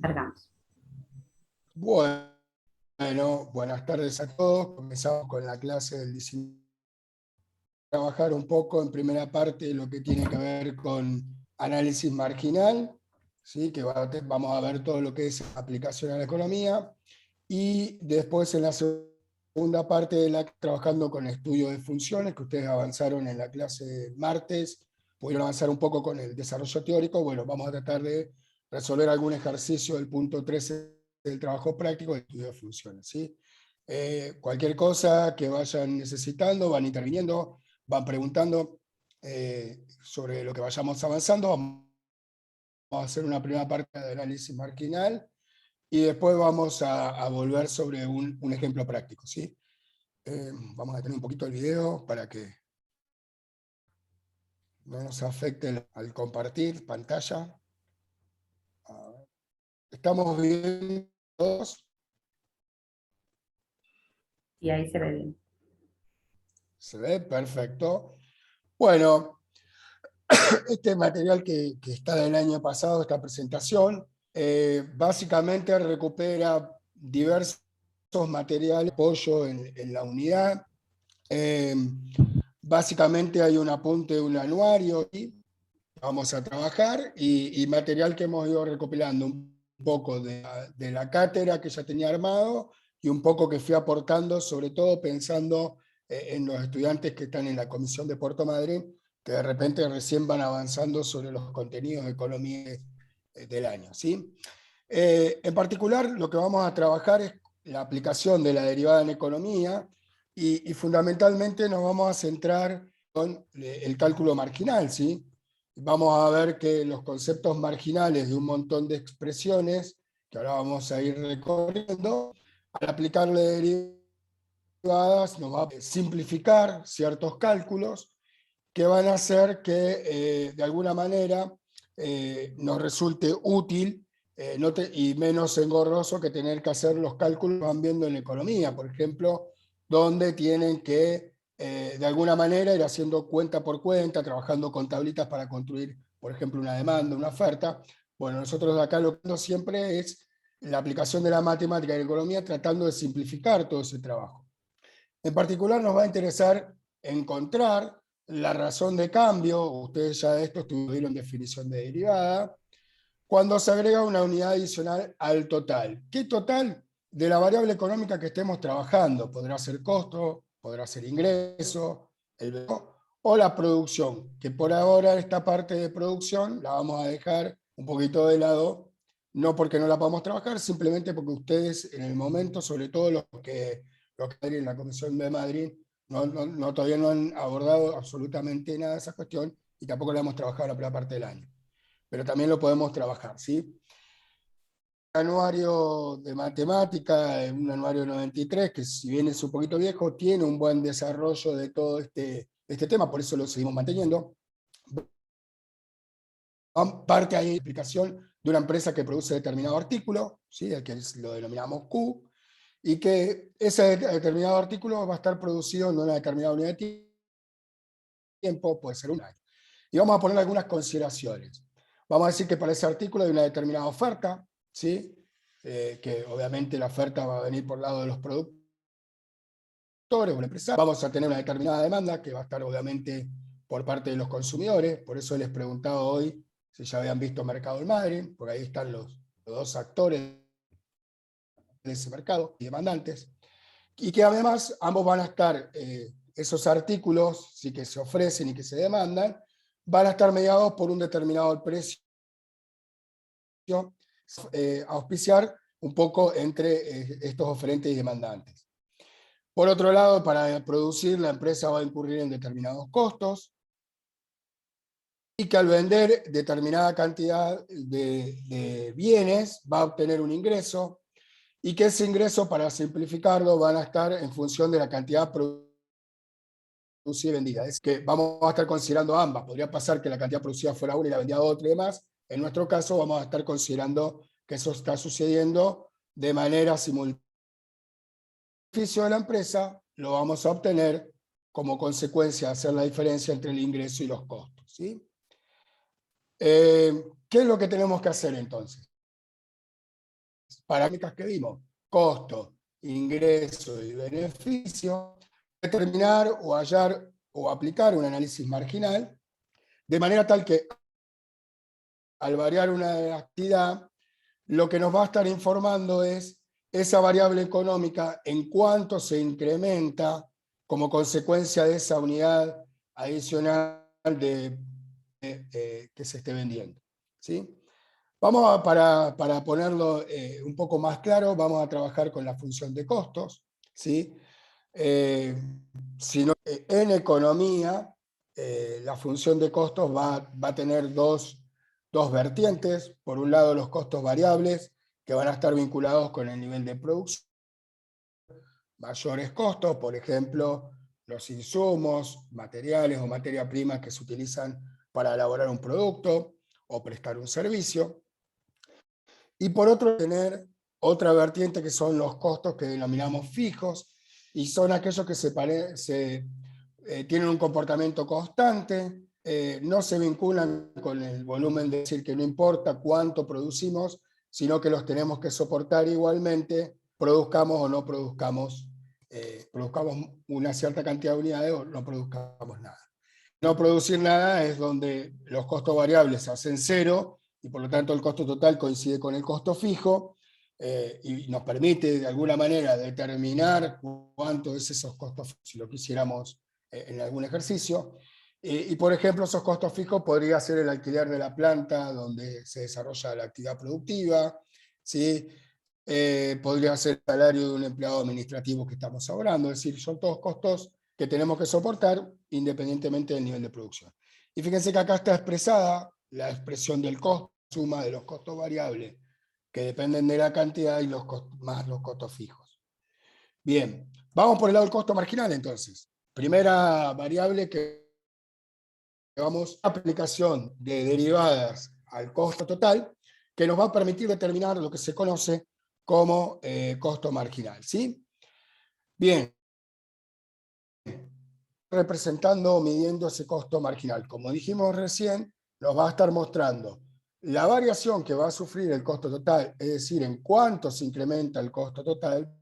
Cargamos. Bueno, buenas tardes a todos. Comenzamos con la clase del diseño. Trabajar un poco en primera parte lo que tiene que ver con análisis marginal, ¿sí? Que vamos a ver todo lo que es aplicación a la economía, y después en la segunda parte trabajando con estudio de funciones, que ustedes avanzaron en la clase de martes, pudieron avanzar un poco con el desarrollo teórico. Bueno, vamos a tratar de resolver algún ejercicio del punto 13 del trabajo práctico de estudio de funciones, ¿sí? Cualquier cosa que vayan necesitando, van interviniendo, van preguntando sobre lo que vayamos avanzando. Vamos a hacer una primera parte de análisis marginal y después vamos a volver sobre un ejemplo práctico, ¿sí? Vamos a tener un poquito el video para que no nos afecte al compartir pantalla. ¿Estamos viendo todos? Y ahí se ve bien. ¿Se ve? Perfecto. Bueno, este material que está del año pasado, esta presentación, básicamente recupera diversos materiales de apoyo en la unidad. Básicamente hay un apunte, un anuario, y vamos a trabajar, y material que hemos ido recopilando, un poco de la cátedra que ya tenía armado, y un poco que fui aportando, sobre todo pensando en los estudiantes que están en la Comisión de Puerto Madryn, que de repente recién van avanzando sobre los contenidos de economía del año, ¿sí? En particular, lo que vamos a trabajar es la aplicación de la derivada en economía, y fundamentalmente nos vamos a centrar con el cálculo marginal, ¿sí? Vamos a ver que los conceptos marginales de un montón de expresiones, que ahora vamos a ir recorriendo, al aplicarle derivadas nos va a simplificar ciertos cálculos que van a hacer que de alguna manera nos resulte útil y menos engorroso que tener que hacer los cálculos que van viendo en economía, por ejemplo, donde tienen que de alguna manera ir haciendo cuenta por cuenta, trabajando con tablitas para construir, por ejemplo, una demanda, una oferta. Bueno, nosotros acá lo que hacemos siempre es la aplicación de la matemática y la economía, tratando de simplificar todo ese trabajo. En particular nos va a interesar encontrar la razón de cambio. Ustedes ya de esto tuvieron definición de derivada, cuando se agrega una unidad adicional al total. ¿Qué total? De la variable económica que estemos trabajando. Podrá ser costo, podrá ser ingreso, o la producción, que por ahora esta parte de producción la vamos a dejar un poquito de lado, no porque no la podamos trabajar, simplemente porque ustedes en el momento, sobre todo los que en la Comisión de Madrid, todavía no han abordado absolutamente nada de esa cuestión, y tampoco la hemos trabajado en la primera parte del año. Pero también lo podemos trabajar, ¿sí? Anuario de matemática, un anuario 93, que si bien es un poquito viejo, tiene un buen desarrollo de todo este tema, por eso lo seguimos manteniendo. Parte ahí de explicación de una empresa que produce determinado artículo, ¿sí? Que lo denominamos Q, y que ese determinado artículo va a estar producido en una determinada unidad de tiempo, puede ser un año. Y vamos a poner algunas consideraciones. Vamos a decir que para ese artículo hay una determinada oferta, ¿sí? Que obviamente la oferta va a venir por el lado de los productores o el empresario. Vamos a tener una determinada demanda que va a estar obviamente por parte de los consumidores. Por eso les preguntaba hoy si ya habían visto Mercado del Madrid, porque ahí están los dos actores de ese mercado y demandantes. Y que además ambos van a estar, esos artículos, sí, que se ofrecen y que se demandan, van a estar mediados por un determinado precio a auspiciar un poco entre estos oferentes y demandantes. Por otro lado, para producir, la empresa va a incurrir en determinados costos, y que al vender determinada cantidad de bienes va a obtener un ingreso, y que ese ingreso, para simplificarlo, van a estar en función de la cantidad producida y vendida. Es que vamos a estar considerando ambas. Podría pasar que la cantidad producida fuera una y la vendida otra y demás. En nuestro caso vamos a estar considerando que eso está sucediendo de manera simultánea. El beneficio de la empresa lo vamos a obtener como consecuencia de hacer la diferencia entre el ingreso y los costos, ¿sí? ¿Qué es lo que tenemos que hacer entonces? Parámetros que vimos, costo, ingreso y beneficio, determinar o hallar o aplicar un análisis marginal, de manera tal que al variar una actividad, lo que nos va a estar informando es esa variable económica en cuánto se incrementa como consecuencia de esa unidad adicional que se esté vendiendo. ¿Sí? Para ponerlo un poco más claro, vamos a trabajar con la función de costos. ¿Sí? En economía, la función de costos va a tener dos vertientes. Por un lado, los costos variables, que van a estar vinculados con el nivel de producción. Mayores costos, por ejemplo, los insumos, materiales o materia prima que se utilizan para elaborar un producto o prestar un servicio. Y por otro, tener otra vertiente que son los costos que denominamos fijos, y son aquellos que tienen un comportamiento constante, no se vinculan con el volumen, de decir que no importa cuánto producimos, sino que los tenemos que soportar igualmente, produzcamos o no produzcamos, produzcamos una cierta cantidad de unidades o no produzcamos nada. No producir nada es donde los costos variables se hacen cero, y por lo tanto el costo total coincide con el costo fijo, y nos permite de alguna manera determinar cuánto es esos costos fijos, si lo quisiéramos en algún ejercicio. Y por ejemplo, esos costos fijos podría ser el alquiler de la planta donde se desarrolla la actividad productiva, ¿sí? Podría ser el salario de un empleado administrativo que estamos hablando, es decir, son todos costos que tenemos que soportar independientemente del nivel de producción. Y fíjense que acá está expresada la expresión del costo, suma de los costos variables que dependen de la cantidad y más los costos fijos. Bien, vamos por el lado del costo marginal entonces. Primera variable que vamos, aplicación de derivadas al costo total, que nos va a permitir determinar lo que se conoce como costo marginal. ¿Sí? Bien, representando o midiendo ese costo marginal. Como dijimos recién, nos va a estar mostrando la variación que va a sufrir el costo total, es decir, en cuánto se incrementa el costo total,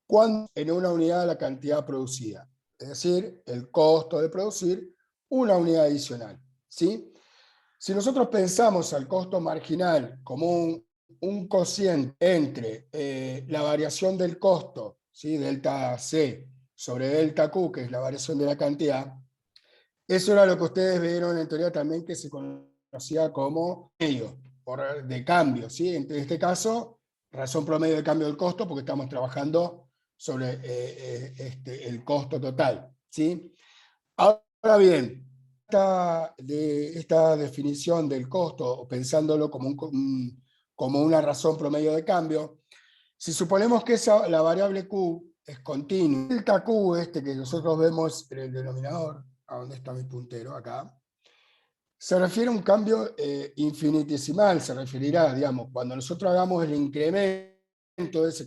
cuando en una unidad la cantidad producida, es decir, el costo de producir una unidad adicional. ¿Sí? Si nosotros pensamos al costo marginal como un cociente entre la variación del costo, ¿sí? Delta C, sobre delta Q, que es la variación de la cantidad, eso era lo que ustedes vieron en teoría también, que se conocía como medio de cambio, ¿sí? En este caso, razón promedio de cambio del costo, porque estamos trabajando sobre el costo total, ¿sí? Ahora bien, esta definición del costo, pensándolo como una razón promedio de cambio, si suponemos que la variable Q es continua, el delta Q que nosotros vemos en el denominador, ¿a dónde está mi puntero? Acá, se refiere a un cambio infinitesimal, se referirá, digamos, cuando nosotros hagamos el incremento ese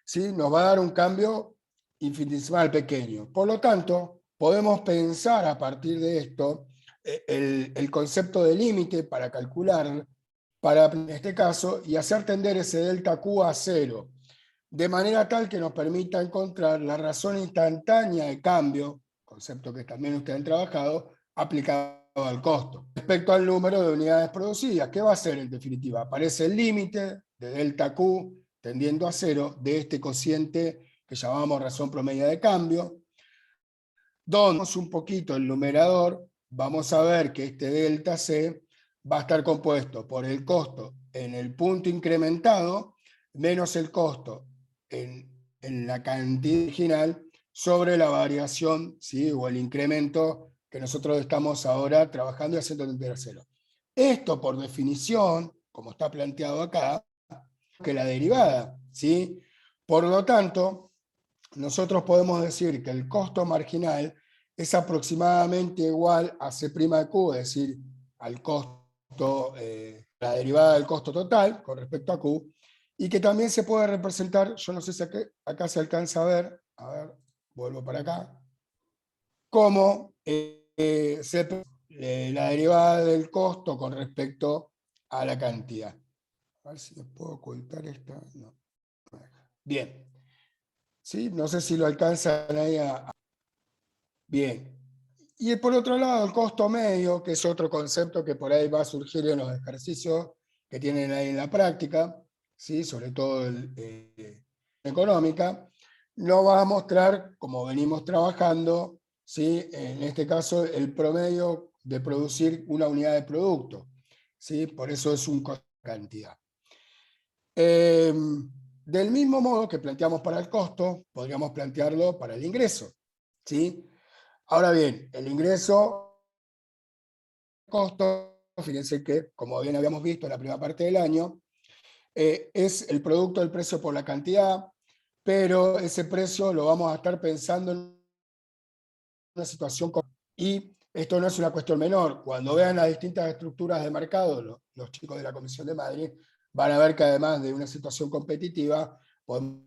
¿sí? Nos va a dar un cambio infinitesimal pequeño. Por lo tanto, podemos pensar a partir de esto el concepto de límite para calcular, en este caso, y hacer tender ese delta Q a cero, de manera tal que nos permita encontrar la razón instantánea de cambio, concepto que también ustedes han trabajado, aplicado al costo. Respecto al número de unidades producidas, ¿qué va a hacer en definitiva? Aparece el límite de delta Q tendiendo a cero de este cociente que llamamos razón promedio de cambio, donde un poquito el numerador, vamos a ver que este delta C va a estar compuesto por el costo en el punto incrementado menos el costo en la cantidad original sobre la variación, ¿sí? O el incremento que nosotros estamos ahora trabajando y haciendo tender a cero. Esto, por definición, como está planteado acá, que la derivada, ¿sí? Por lo tanto, nosotros podemos decir que el costo marginal es aproximadamente igual a C' de Q, es decir, al costo, la derivada del costo total con respecto a Q, y que también se puede representar, yo no sé si acá se alcanza a ver, vuelvo para acá, como la derivada del costo con respecto a la cantidad. A ver si me puedo ocultar esta. No. Bien. ¿Sí? No sé si lo alcanzan ahí Bien. Y por otro lado, el costo medio, que es otro concepto que por ahí va a surgir en los ejercicios que tienen ahí en la práctica, ¿sí? Sobre todo económica, nos va a mostrar, como venimos trabajando, ¿sí? En este caso, el promedio de producir una unidad de producto. ¿Sí? Por eso es un costo de cantidad. Del mismo modo que planteamos para el costo, podríamos plantearlo para el ingreso. ¿Sí? Ahora bien, el ingreso, costo, fíjense que, como bien habíamos visto en la primera parte del año, es el producto del precio por la cantidad, pero ese precio lo vamos a estar pensando en una situación. Y esto no es una cuestión menor. Cuando vean las distintas estructuras de mercado, los chicos de la Comisión de Madrid van a ver que además de una situación competitiva, podemos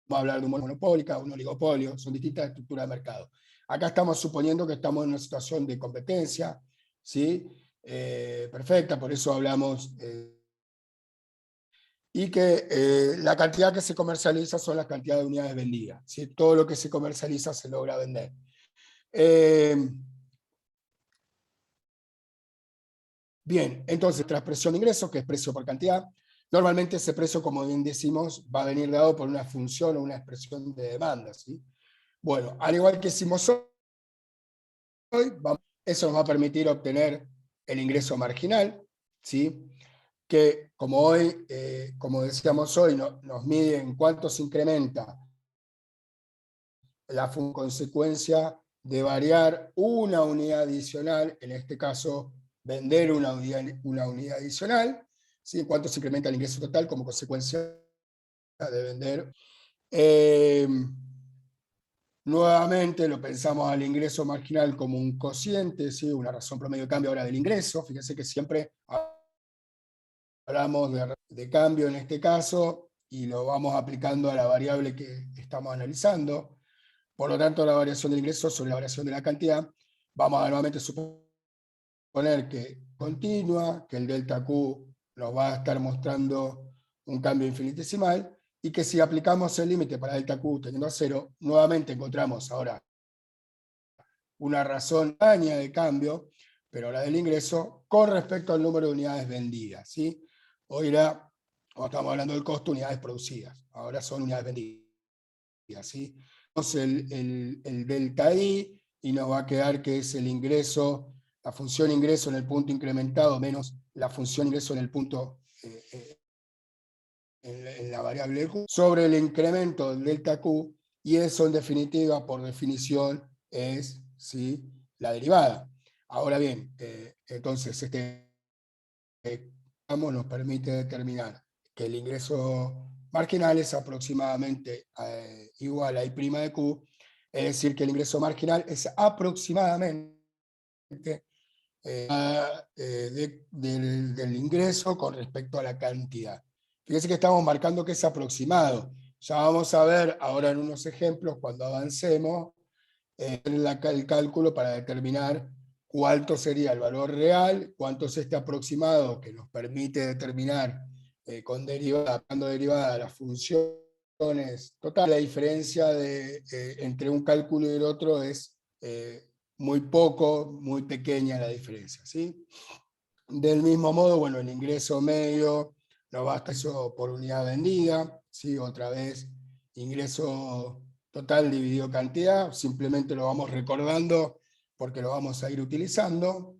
hablar de un monopólica, un oligopolio, son distintas estructuras de mercado. Acá estamos suponiendo que estamos en una situación de competencia, ¿sí? Perfecta, por eso hablamos, y que la cantidad que se comercializa son las cantidades de unidades vendidas, ¿sí? Todo lo que se comercializa se logra vender. Bien, entonces, tras presión de ingresos, que es precio por cantidad, normalmente ese precio, como bien decimos, va a venir dado por una función o una expresión de demanda, ¿sí? Bueno, al igual que hicimos hoy, eso nos va a permitir obtener el ingreso marginal, ¿sí? Que como hoy, como decíamos hoy, nos mide en cuánto se incrementa la consecuencia de variar una unidad adicional, en este caso vender una unidad adicional, ¿sí? Cuánto se incrementa el ingreso total como consecuencia de vender. Nuevamente lo pensamos al ingreso marginal como un cociente, ¿sí? Una razón promedio de cambio ahora del ingreso. Fíjense que siempre hablamos de cambio en este caso y lo vamos aplicando a la variable que estamos analizando. Por lo tanto, la variación del ingreso sobre la variación de la cantidad, vamos a nuevamente suponer que continua, que el delta Q nos va a estar mostrando un cambio infinitesimal, y que si aplicamos el límite para delta Q teniendo a 0, nuevamente encontramos ahora una razón aña de cambio, pero la del ingreso, con respecto al número de unidades vendidas, ¿sí? Hoy era, cuando estamos hablando del costo, unidades producidas, ahora son unidades vendidas, ¿sí? Entonces el delta I, y nos va a quedar que es el ingreso, la función ingreso en el punto incrementado menos la función ingreso en el punto, en la variable Q, sobre el incremento del delta Q, y eso en definitiva, por definición, es, ¿sí?, la derivada. Ahora bien, entonces nos permite determinar que el ingreso marginal es aproximadamente igual a I' de Q, es decir, que el ingreso marginal es aproximadamente del ingreso con respecto a la cantidad. Fíjense que estamos marcando que es aproximado. Ya vamos a ver ahora en unos ejemplos, cuando avancemos, el cálculo para determinar cuánto sería el valor real, cuánto es este aproximado que nos permite determinar con derivada, dando derivada a las funciones total. La diferencia entre un cálculo y el otro es muy poco, muy pequeña la diferencia, ¿sí? Del mismo modo, bueno, el ingreso medio nos basta eso por unidad vendida, ¿sí? Otra vez, ingreso total dividido cantidad, simplemente lo vamos recordando porque lo vamos a ir utilizando.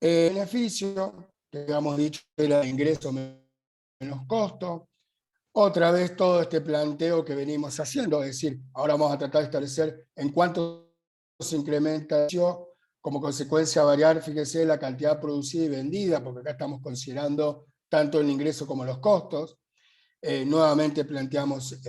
Beneficio, que habíamos dicho era ingreso menos costo. Otra vez todo este planteo que venimos haciendo, es decir, ahora vamos a tratar de establecer en cuánto se incrementa como consecuencia variar, fíjese, la cantidad producida y vendida, porque acá estamos considerando tanto el ingreso como los costos. Nuevamente planteamos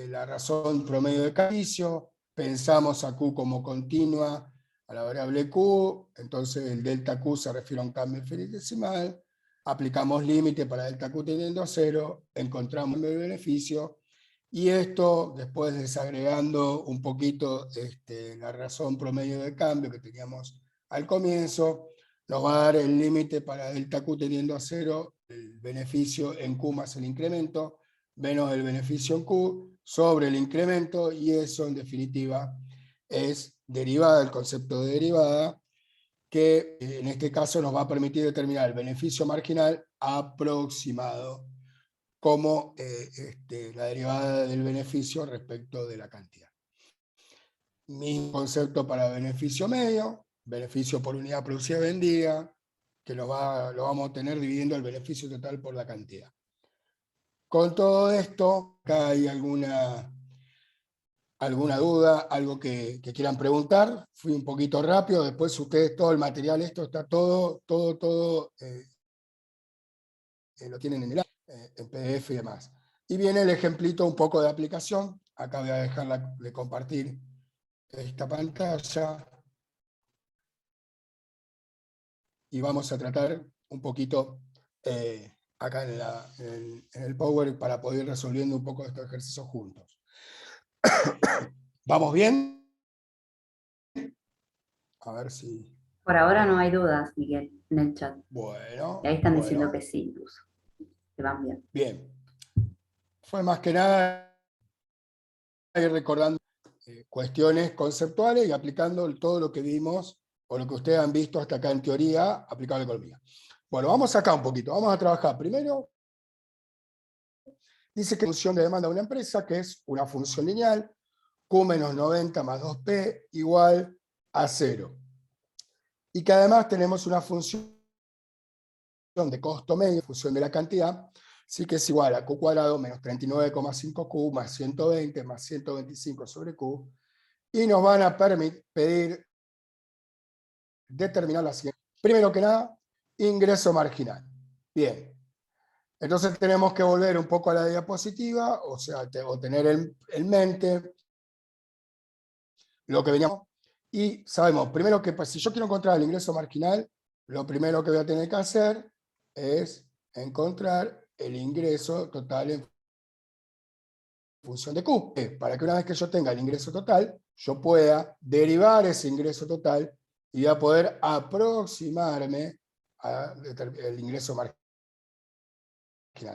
la razón promedio de servicio, pensamos a Q como continua a la variable Q, entonces el delta Q se refiere a un cambio infinitesimal, aplicamos límite para delta Q teniendo a 0, encontramos el beneficio, y esto, después desagregando un poquito la razón promedio de cambio que teníamos al comienzo, nos va a dar el límite para delta Q tendiendo a 0, el beneficio en Q más el incremento, menos el beneficio en Q sobre el incremento, y eso en definitiva es derivada, el concepto de derivada, que en este caso nos va a permitir determinar el beneficio marginal aproximado como la derivada del beneficio respecto de la cantidad. Mismo concepto para beneficio medio, beneficio por unidad producida y vendida, que lo vamos a obtener dividiendo el beneficio total por la cantidad. Con todo esto, acá hay alguna duda, algo que quieran preguntar. Fui un poquito rápido, después ustedes todo el material, esto está todo lo tienen en PDF y demás. Y viene el ejemplito un poco de aplicación. Acá voy a dejar de compartir esta pantalla. Y vamos a tratar un poquito acá en el Power para poder ir resolviendo un poco estos ejercicios juntos. ¿Vamos bien? A ver si... Por ahora no hay dudas, Miguel, en el chat. Y Bueno, ahí están diciendo que sí, incluso. Que van bien. bien. Fue más que nada ir recordando cuestiones conceptuales y aplicando todo lo que vimos o lo que ustedes han visto hasta acá en teoría aplicable a economía. Bueno, vamos acá un poquito. Vamos a trabajar primero. Dice que la función de demanda de una empresa, que es una función lineal, Q menos 90 más 2P igual a 0. Y que además tenemos una función de costo medio, función de la cantidad, sí que es igual a Q cuadrado menos 39,5Q más 120 más 125 sobre Q. Y nos van a pedir determinar la siguiente. Primero que nada, ingreso marginal. Bien. Entonces tenemos que volver un poco a la diapositiva, o sea, o tener en mente lo que veníamos. Y sabemos, primero que pues, si yo quiero encontrar el ingreso marginal, lo primero que voy a tener que hacer es encontrar el ingreso total en función de Q. Para que una vez que yo tenga el ingreso total, yo pueda derivar ese ingreso total y voy a poder aproximarme al ingreso marginal.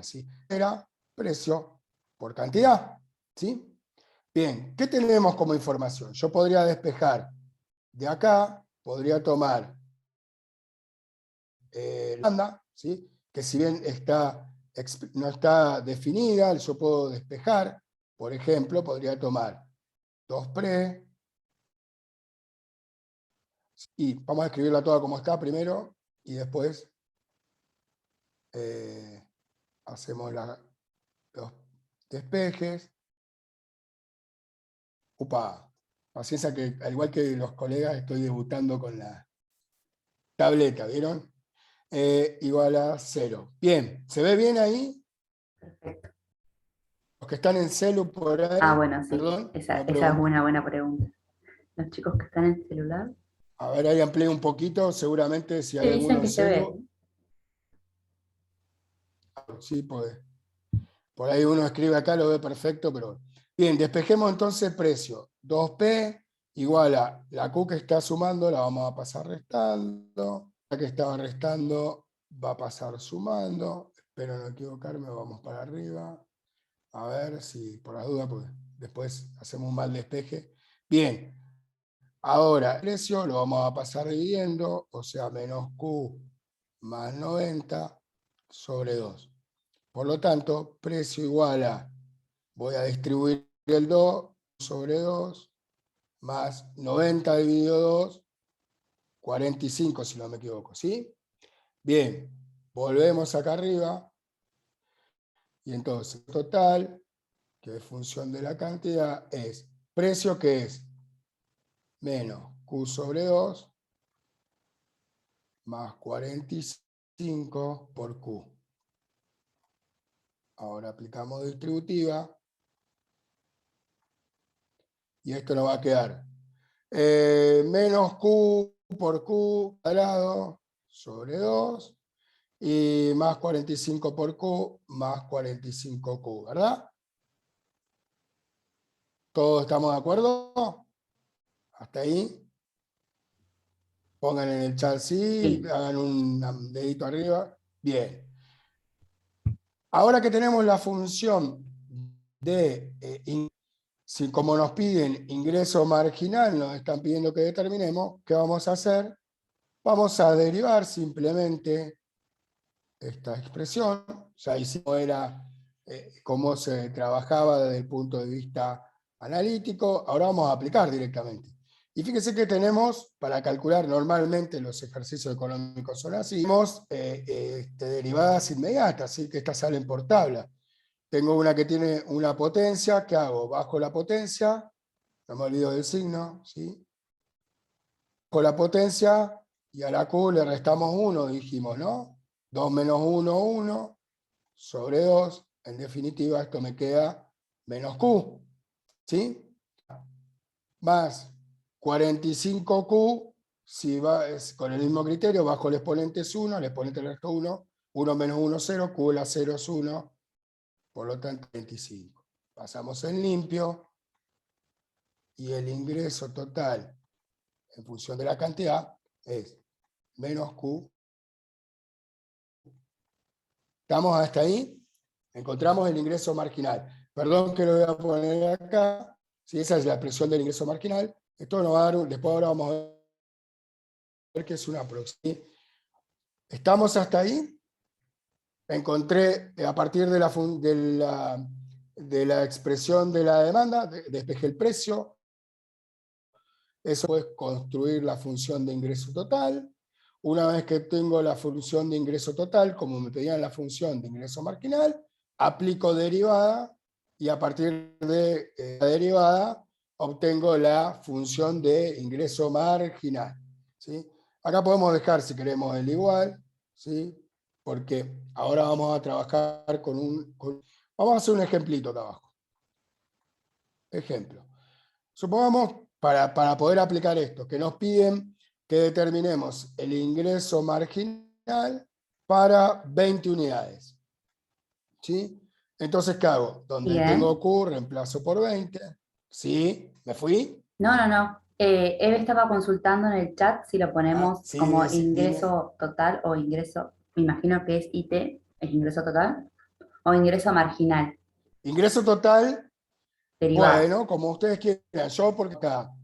¿Sí? Era precio por cantidad. ¿Sí? Bien, ¿qué tenemos como información? Yo podría despejar de acá, podría tomar la demanda, ¿sí? Que si bien no está definida, yo puedo despejar. Por ejemplo, podría tomar 2 pre, y vamos a escribirla toda como está primero, y después hacemos los despejes. Upa, paciencia que al igual que los colegas estoy debutando con la tableta, ¿vieron? Igual a 0. Bien, ¿se ve bien ahí? Perfecto. Los que están en celu por Ah, ahí, bueno, sí. perdón, Esa no es pregunto. una buena pregunta. Los chicos que están en el celular. A ver, ahí amplíe un poquito, seguramente si Sí, hay alguno dicen en que se ve. celu. Sí, pues, por ahí uno escribe acá, lo ve perfecto, pero... Bien, despejemos entonces precio. 2P igual a la Q que está sumando, la vamos a pasar restando. La que estaba restando va a pasar sumando. Espero no equivocarme, vamos para arriba. A ver si por las dudas, pues después hacemos un mal despeje. Bien, ahora el precio lo vamos a pasar dividiendo, o sea, menos Q más 90 sobre 2. Por lo tanto, precio igual a, voy a distribuir el 2 sobre 2, más 90 dividido 2, 45 si no me equivoco, ¿sí? Bien, volvemos acá arriba, y entonces total, que es función de la cantidad, es precio que es menos Q sobre 2 más 45 por Q. Ahora aplicamos distributiva y esto nos va a quedar menos Q por Q cuadrado sobre 2 y más 45 por Q más 45Q, ¿verdad? ¿Todos estamos de acuerdo? ¿Hasta ahí? Pongan en el chat sí, Sí. hagan un dedito arriba. Bien. Ahora que tenemos la función de, si como nos piden ingreso marginal, nos están pidiendo que determinemos, ¿qué vamos a hacer? Vamos a derivar simplemente esta expresión. Ya hicimos era cómo se trabajaba desde el punto de vista analítico. Ahora vamos a aplicar directamente. Y fíjense que tenemos, para calcular normalmente los ejercicios económicos son así, tenemos derivadas inmediatas, ¿sí? Que estas salen por tabla. Tengo una que tiene una potencia, ¿qué hago? Bajo la potencia, no me olvido del signo, ¿sí? Bajo la potencia y a la Q le restamos 1, dijimos, ¿no? 2 menos 1, 1, sobre 2. En definitiva, esto me queda menos Q, ¿sí? Más 45Q, si va, con el mismo criterio, bajo el exponente es 1, el exponente le resto 1, 1 menos 1, 0, Q la 0 es 1, por lo tanto 25. Pasamos en limpio, y el ingreso total en función de la cantidad es menos Q. ¿Estamos hasta ahí? Encontramos el ingreso marginal. Perdón que lo voy a poner acá. Si esa es la expresión del ingreso marginal, esto nos va a dar, después ahora vamos a ver que es una aproximación. ¿Estamos hasta ahí? Encontré a partir de la expresión de la demanda, despejé el precio. Eso es construir la función de ingreso total. Una vez que tengo la función de ingreso total, como me pedían la función de ingreso marginal, aplico derivada y a partir de la derivada obtengo la función de ingreso marginal, ¿sí? Acá podemos dejar, si queremos, el igual, ¿sí? Porque ahora vamos a trabajar vamos a hacer un ejemplito acá abajo. Ejemplo. Supongamos, para poder aplicar esto, que nos piden que determinemos el ingreso marginal para 20 unidades. ¿Sí? Entonces, ¿qué hago? Donde tengo Bien. Q, reemplazo por 20. ¿Sí? ¿Me fui? No, no, no. Eve estaba consultando en el chat si lo Ah, ponemos sí, como dime. ingreso total o ingreso, me imagino que es IT, es ingreso total, o ingreso marginal, Ingreso total, derivada. bueno, como ustedes quieran. Yo, porque acá,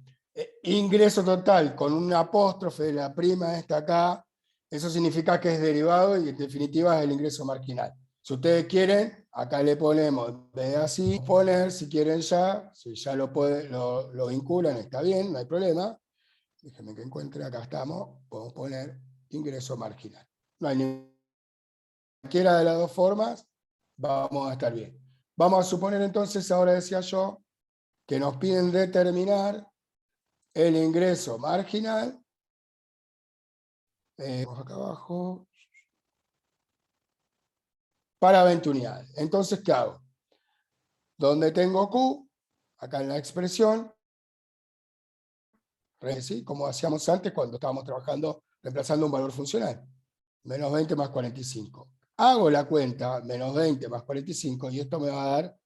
ingreso total con un apóstrofe de la prima esta acá, eso significa que es derivado y en definitiva es el ingreso marginal. Si ustedes quieren, acá le ponemos, ve así, poner, si quieren ya, si ya lo vinculan, está bien, no hay problema. Déjenme que encuentre, acá estamos, podemos poner ingreso marginal. No hay ni cualquiera de las dos formas, vamos a estar bien. Vamos a suponer entonces, ahora decía yo, que nos piden determinar el ingreso marginal. Vamos acá abajo. Para 20 unidades. Entonces, ¿qué hago? Donde tengo Q, acá en la expresión, ¿sí? Como hacíamos antes cuando estábamos trabajando, reemplazando un valor funcional. Menos 20 más 45. Hago la cuenta, menos 20 más 45, y esto me va a dar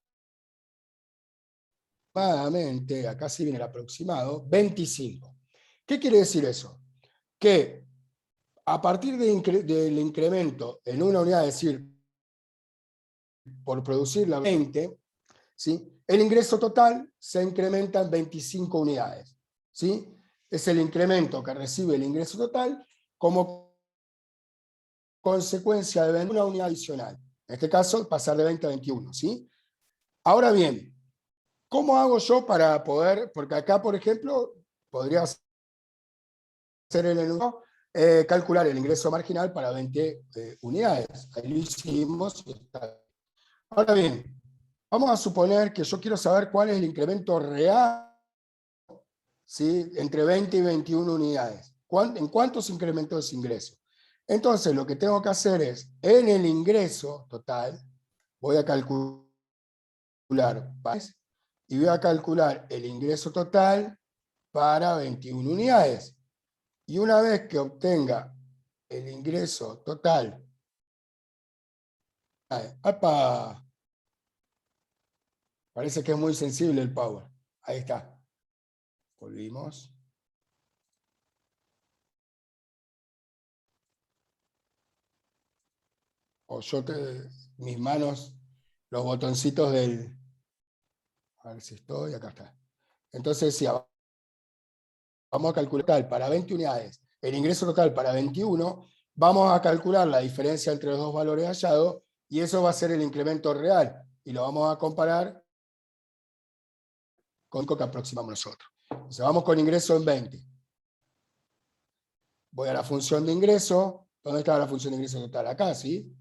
aproximadamente, acá sí viene el aproximado, 25. ¿Qué quiere decir eso? Que a partir del incremento en una unidad, es decir, por producir la 20, ¿sí? El ingreso total se incrementa en 25 unidades. ¿Sí? Es el incremento que recibe el ingreso total como consecuencia de vender una unidad adicional. En este caso, pasar de 20 a 21. ¿Sí? Ahora bien, ¿cómo hago yo para poder, porque acá, por ejemplo, podría ser el enunciado, calcular el ingreso marginal para 20 unidades. Ahí lo hicimos. Ahora bien, vamos a suponer que yo quiero saber cuál es el incremento real, ¿sí? Entre 20 y 21 unidades. ¿En cuánto se incrementó ese ingreso? Entonces, lo que tengo que hacer es, en el ingreso total, voy a calcular y voy a calcular el ingreso total para 21 unidades. Y una vez que obtenga el ingreso total, ¡apa! Parece que es muy sensible el Power. Ahí está. Volvimos. mis manos, los botoncitos del... A ver si estoy, acá está. Entonces, si vamos a calcular total para 20 unidades, el ingreso total para 21, vamos a calcular la diferencia entre los dos valores hallados, y eso va a ser el incremento real, y lo vamos a comparar con lo que aproximamos nosotros. Entonces vamos con ingreso en 20. Voy a la función de ingreso. ¿Dónde está la función de ingreso total? Acá, ¿sí?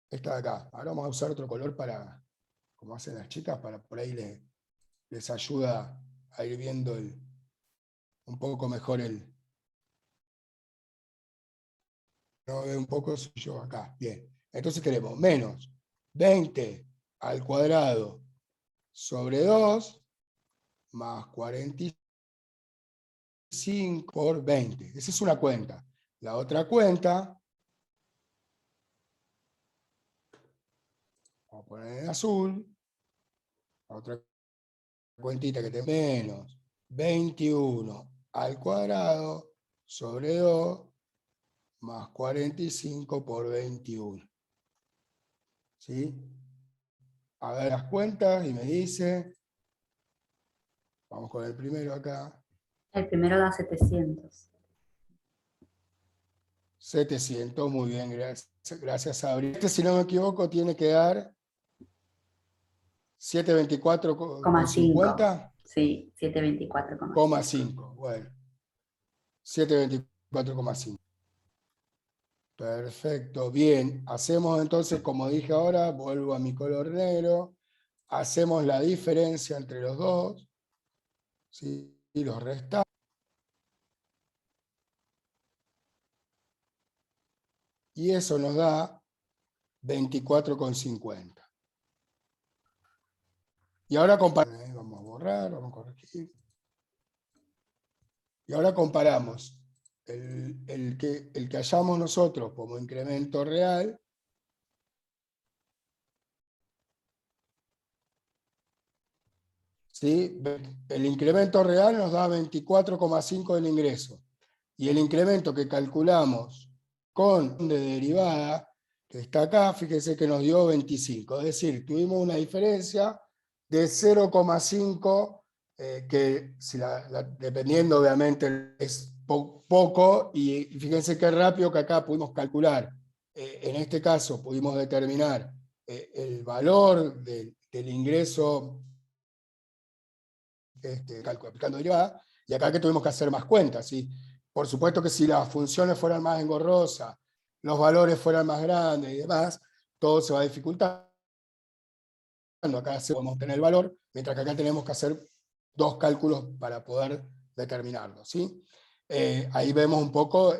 Está acá. Ahora vamos a usar otro color para, como hacen las chicas, para por ahí les ayuda a ir viendo un poco mejor el... No veo un poco, soy yo acá. Bien. Entonces tenemos menos 20 al cuadrado sobre 2 más 45 por 20. Esa es una cuenta. La otra cuenta, vamos a poner en azul, la otra cuentita que tenemos, menos 21 al cuadrado sobre 2 más 45 por 21. ¿Sí? A ver las cuentas y me dice, vamos con el primero acá, El primero da 700. 700, muy bien, gracias Abril. Este, si no me equivoco, tiene que dar 5. 724,50. Sí, 724,5. 5, bueno, 724,5. Perfecto, bien. Hacemos entonces, como dije ahora, vuelvo a mi color negro. Hacemos la diferencia entre los dos. ¿Sí? Y los restamos. Y eso nos da 24,50. Y ahora comparamos. Vamos a borrar, vamos a corregir. Y ahora comparamos el que hallamos nosotros como incremento real. ¿Sí? El incremento real nos da 24,5 del ingreso. Y el incremento que calculamos con de derivada, que está acá, fíjense que nos dio 25. Es decir, tuvimos una diferencia de 0,5, que si dependiendo obviamente es poco, y fíjense qué rápido que acá pudimos calcular. En este caso pudimos determinar el valor del ingreso aplicando derivada, y acá que tuvimos que hacer más cuentas. ¿Sí? Por supuesto que si las funciones fueran más engorrosas, los valores fueran más grandes y demás, todo se va dificultando. Acá podemos tener el valor, mientras que acá tenemos que hacer dos cálculos para poder determinarlo. ¿Sí? Ahí vemos un poco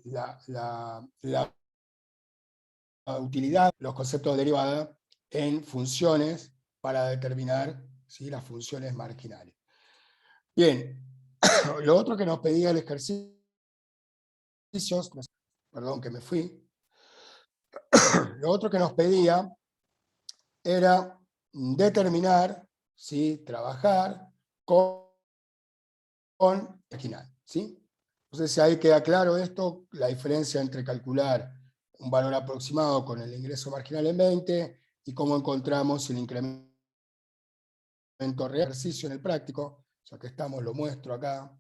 la utilidad, los conceptos de derivada en funciones para determinar, ¿sí?, las funciones marginales. Bien, lo otro que nos pedía el ejercicio, perdón que me fui, lo otro que nos pedía era determinar, ¿sí?, trabajar con marginal. ¿Sí? Entonces, si ahí queda claro esto, la diferencia entre calcular un valor aproximado con el ingreso marginal en 20 y cómo encontramos el incremento real, ejercicio en el práctico, ya que estamos, lo muestro acá.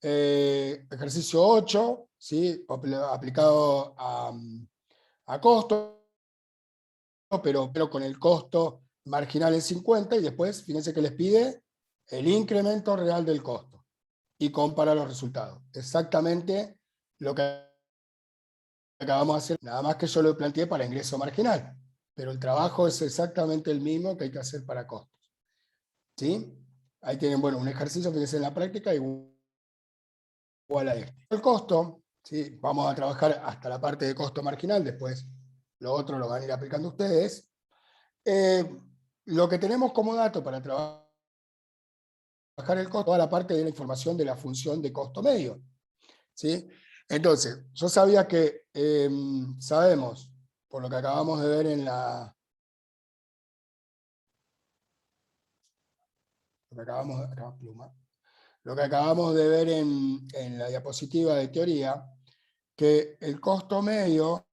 Ejercicio 8, ¿sí?, aplicado a costo, pero con el costo marginal en 50, y después, fíjense que les pide el incremento real del costo y compara los resultados. Exactamente lo que acabamos de hacer, nada más que yo lo planteé para ingreso marginal, pero el trabajo es exactamente el mismo que hay que hacer para costos. ¿Sí? Ahí tienen, bueno, un ejercicio, fíjense en la práctica, igual a este. El costo, ¿sí?, vamos a trabajar hasta la parte de costo marginal, después lo otro lo van a ir aplicando ustedes. Lo que tenemos como dato para trabajar el costo, toda la parte de la información de la función de costo medio. ¿Sí? Entonces, yo sabía que sabemos, por lo que acabamos de ver en la... Lo que acabamos de ver en la diapositiva de teoría, que el costo medio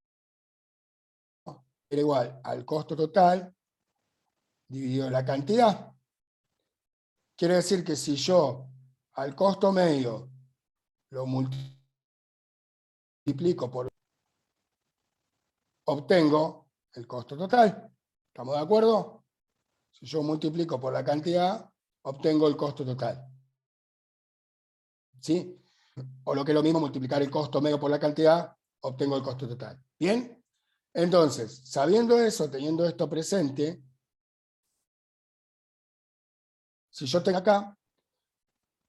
era igual al costo total dividido la cantidad. Quiere decir que si yo al costo medio lo multiplico por, obtengo el costo total. ¿Estamos de acuerdo? Si yo multiplico por la cantidad, obtengo el costo total. ¿Sí? O lo que es lo mismo, multiplicar el costo medio por la cantidad, obtengo el costo total. ¿Bien? Entonces, sabiendo eso, teniendo esto presente, si yo tengo acá,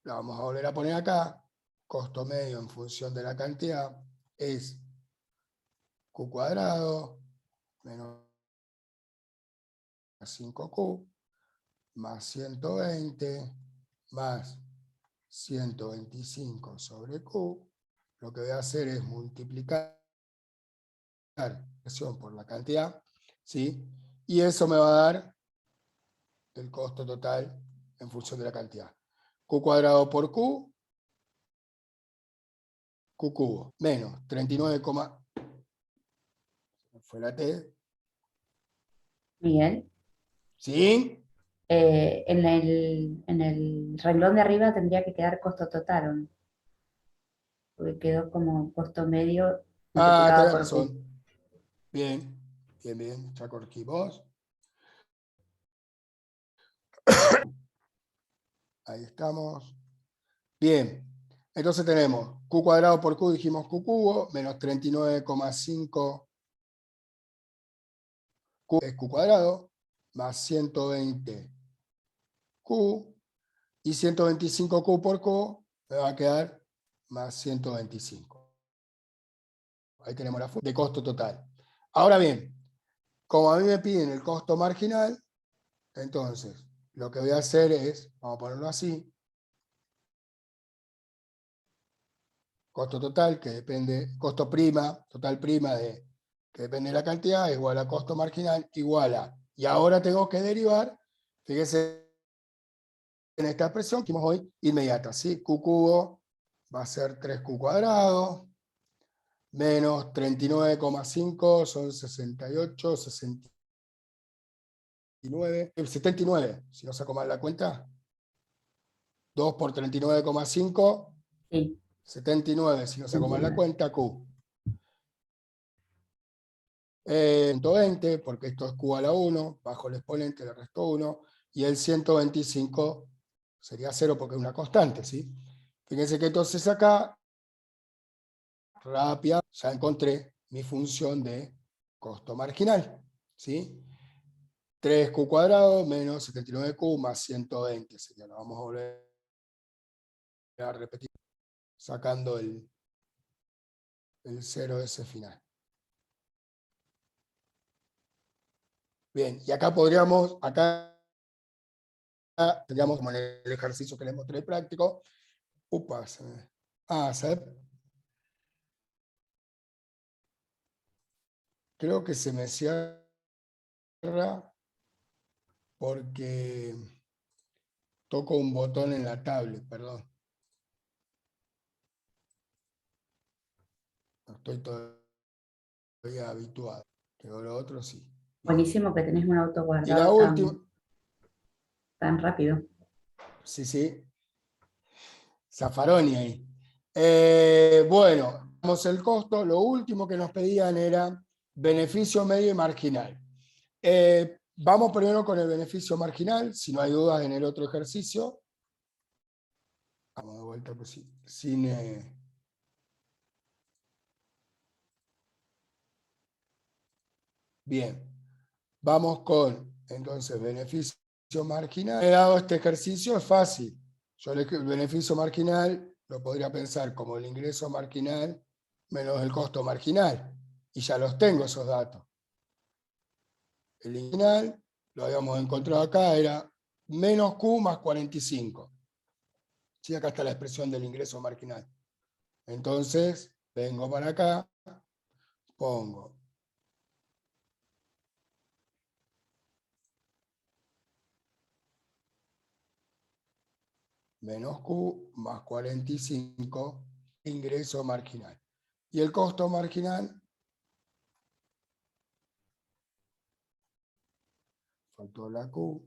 la vamos a volver a poner acá, costo medio en función de la cantidad es Q cuadrado menos 5Q más 120 más 125 sobre Q. Lo que voy a hacer es multiplicar por la cantidad, ¿sí? Y eso me va a dar el costo total en función de la cantidad. Q cuadrado por Q, Q cubo, menos 39, fue la T, Miguel. ¿sí? En el renglón de arriba tendría que quedar costo total, ¿o no? Porque quedó como costo medio Ah, multiplicado tenés por Q. razón. Bien, bien, bien, ya corregí vos. Ahí estamos. Bien, entonces tenemos Q cuadrado por Q, dijimos Q cubo, menos 39,5 Q es Q cuadrado, más 120 Q, y 125 Q por Q me va a quedar más 125. Ahí tenemos la de costo total. Ahora bien, como a mí me piden el costo marginal, entonces lo que voy a hacer es, vamos a ponerlo así, costo total, que depende, costo prima, total prima, que depende de la cantidad, igual a costo marginal, igual a. Y ahora tengo que derivar, fíjese en esta expresión que hicimos hoy, inmediata, ¿sí? Q cubo va a ser 3Q cuadrado, menos 39,5 son 68, 69, 79, si no saco mal la cuenta. 2 por 39,5, Sí, 79, si no saco mal la 29. cuenta, Q. 120, porque esto es Q a la 1, bajo el exponente le resto 1, y el 125 sería 0 porque es una constante, ¿sí? Fíjense que entonces acá, rápida, ya encontré mi función de costo marginal, ¿sí? 3Q cuadrado menos 79Q más 120, sería, lo vamos a volver a repetir, sacando el 0 ese final. Bien, y acá podríamos, acá tendríamos como en el ejercicio que les mostré práctico. Upa, ¿sabes? Creo que se me cierra porque toco un botón en la tablet, perdón. No estoy todavía habituado, pero lo otro sí. Bien. Buenísimo que tenés un auto Y la guardado última, tan rápido. sí, sí, Zaffaroni ahí. Bueno, vamos el costo. Lo último que nos pedían era beneficio medio y marginal. Vamos primero con el beneficio marginal, si no hay dudas en el otro ejercicio. Vamos de vuelta, pues sí, sin... Bien, vamos con, entonces, beneficio marginal. He dado este ejercicio, es fácil. Yo el beneficio marginal lo podría pensar como el ingreso marginal menos el costo marginal. Y ya los tengo esos datos. El marginal, lo habíamos encontrado acá, era menos Q más 45. Sí, acá está la expresión del ingreso marginal. Entonces, vengo para acá, pongo menos Q más 45, ingreso marginal. Y el costo marginal, faltó la Q,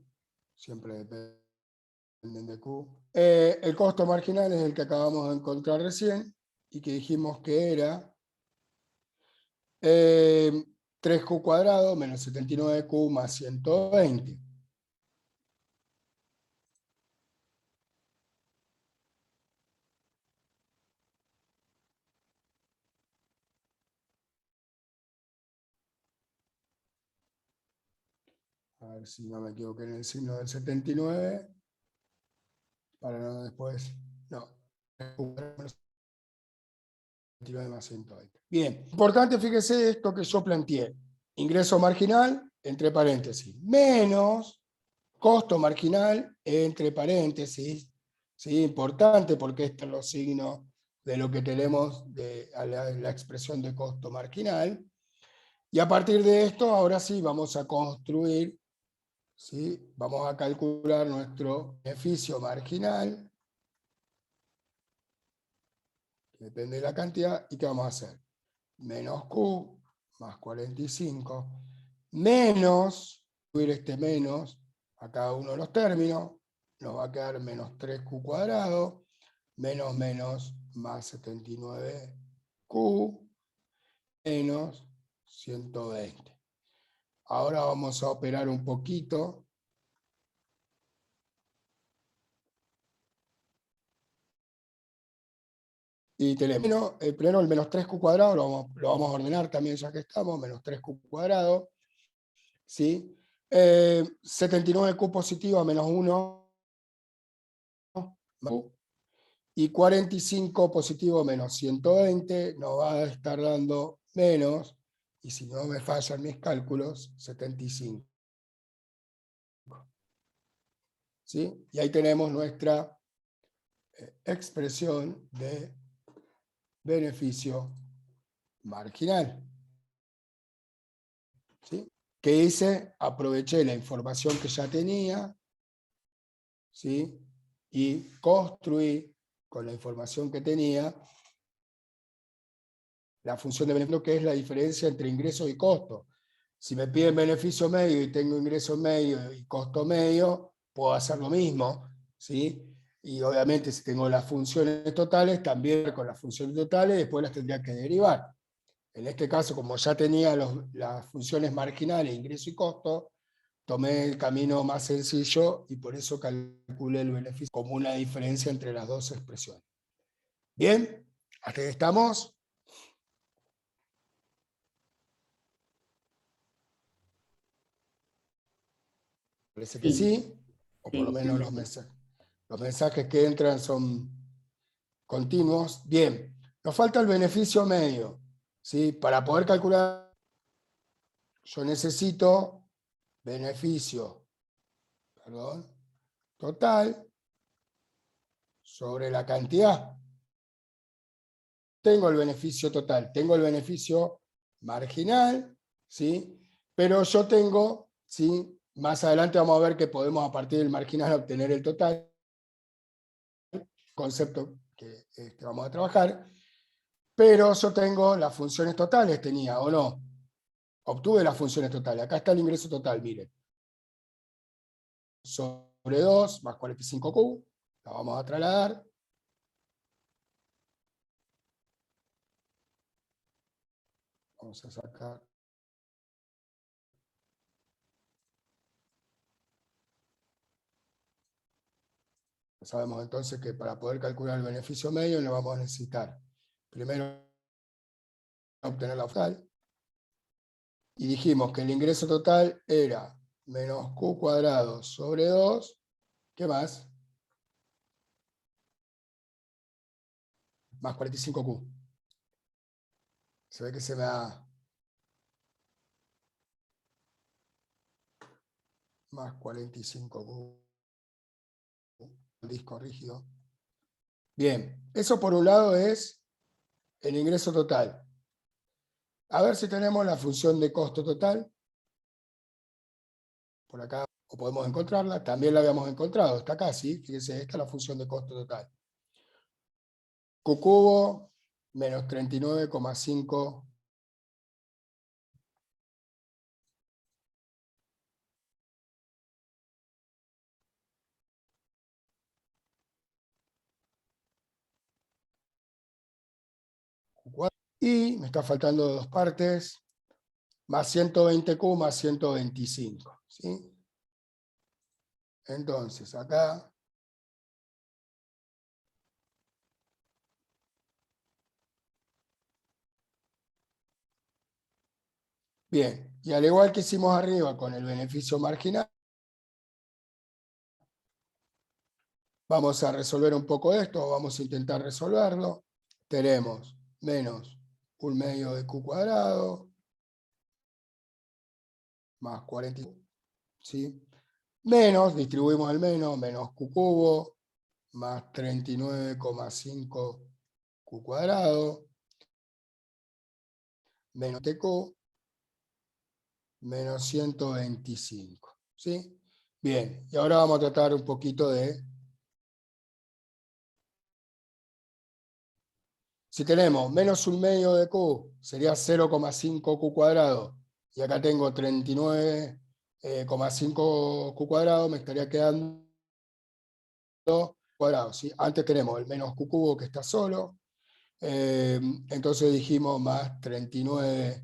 siempre dependen de Q. El costo marginal es el que acabamos de encontrar recién y que dijimos que era 3Q cuadrado menos 79Q más 120. A ver si no me equivoqué en el signo del 79, para no después, no, 29 más 120. Bien, importante, fíjese esto que yo planteé. Ingreso marginal, entre paréntesis, menos costo marginal, entre paréntesis. ¿Sí? Importante porque estos son los signos de lo que tenemos de la expresión de costo marginal. Y a partir de esto, ahora sí, vamos a construir, ¿sí? Vamos a calcular nuestro beneficio marginal, que depende de la cantidad, ¿y qué vamos a hacer? Menos Q más 45, menos, subir este menos a cada uno de los términos, nos va a quedar menos 3Q cuadrado, menos menos más 79Q, menos 120. Ahora vamos a operar un poquito. Y tenemos primero el menos 3Q cuadrado, lo vamos a ordenar también ya que estamos, menos 3Q cuadrado. ¿Sí? 79Q positiva menos 1. Y 45 positivo menos 120 nos va a estar dando menos, y si no me fallan mis cálculos, 75. ¿Sí? Y ahí tenemos nuestra expresión de beneficio marginal. ¿Sí? ¿Qué hice? Aproveché la información que ya tenía, ¿sí? Y construí con la información que tenía la función de beneficio, que es la diferencia entre ingreso y costo. Si me piden beneficio medio y tengo ingreso medio y costo medio, puedo hacer lo mismo, ¿sí? Y obviamente si tengo las funciones totales, también con las funciones totales, después las tendría que derivar. En este caso, como ya tenía las funciones marginales, ingreso y costo, tomé el camino más sencillo y por eso calculé el beneficio como una diferencia entre las dos expresiones. ¿Bien? ¿Hasta ahí estamos? Parece que Sí, sí, o por lo sí, menos sí, sí. los mensajes que entran son continuos. Bien, nos falta el beneficio medio. ¿Sí? Para poder calcular, yo necesito beneficio, perdón, total sobre la cantidad. Tengo el beneficio total, tengo el beneficio marginal, ¿sí? Pero yo tengo, ¿sí? Más adelante vamos a ver que podemos a partir del marginal obtener el total, concepto que vamos a trabajar, pero yo tengo las funciones totales, tenía, ¿o no? Obtuve las funciones totales. Acá está el ingreso total, miren. Sobre 2 más 45Q, la vamos a trasladar. Vamos a sacar. Sabemos entonces que para poder calcular el beneficio medio le vamos a necesitar primero obtener la total. Y dijimos que el ingreso total era menos Q cuadrado sobre 2. ¿Qué más? Más 45Q. Se ve que se me da más 45Q. Disco rígido. Bien, eso por un lado es el ingreso total. A ver si tenemos la función de costo total. Por acá, o podemos encontrarla. También la habíamos encontrado. Está acá, ¿sí? Fíjense, esta es la función de costo total. Q cubo menos 39,5. Y me está faltando dos partes, más 120Q más 125. ¿Sí? Entonces, acá bien, y al igual que hicimos arriba con el beneficio marginal, vamos a resolver un poco esto, vamos a intentar resolverlo. Tenemos menos 1/2 de Q cuadrado, más 45, ¿sí? Menos, distribuimos el menos Q cubo, más 39,5 Q cuadrado, menos TQ, menos 125, ¿sí? Bien, y ahora vamos a tratar un poquito de... Si tenemos menos 1/2 de Q, sería 0,5 Q cuadrado, y acá tengo 39,5 Q cuadrado, me estaría quedando cuadrado, ¿sí? Antes tenemos el menos Q cubo que está solo, entonces dijimos más 39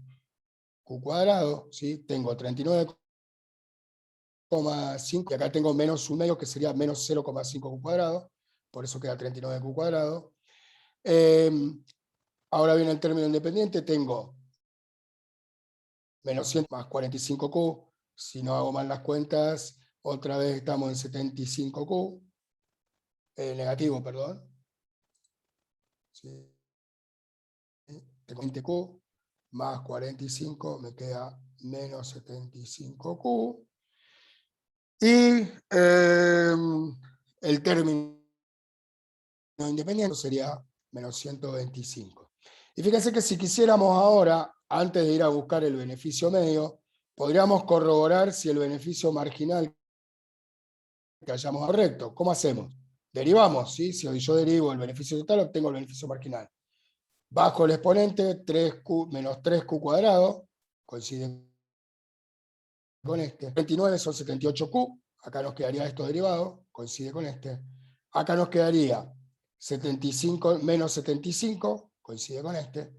Q cuadrado, ¿sí? Tengo 39,5 y acá tengo menos 1/2 que sería menos 0,5 Q cuadrado, por eso queda 39 Q cuadrado. Ahora viene el término independiente, tengo menos 100 más 45Q, si no hago mal las cuentas, otra vez estamos en 75Q, negativo, perdón. ¿Sí? Tengo 20Q, más 45, me queda menos 75Q. Y el término independiente sería menos 125. Y fíjense que si quisiéramos ahora, antes de ir a buscar el beneficio medio, podríamos corroborar si el beneficio marginal que hayamos correcto. ¿Cómo hacemos? Derivamos, ¿sí? Si yo derivo el beneficio total, obtengo el beneficio marginal. Bajo el exponente, 3Q menos 3Q cuadrado, coincide con este. 29 son 78Q, acá nos quedaría esto derivado, coincide con este. Acá nos quedaría 75 menos 75, coincide con este.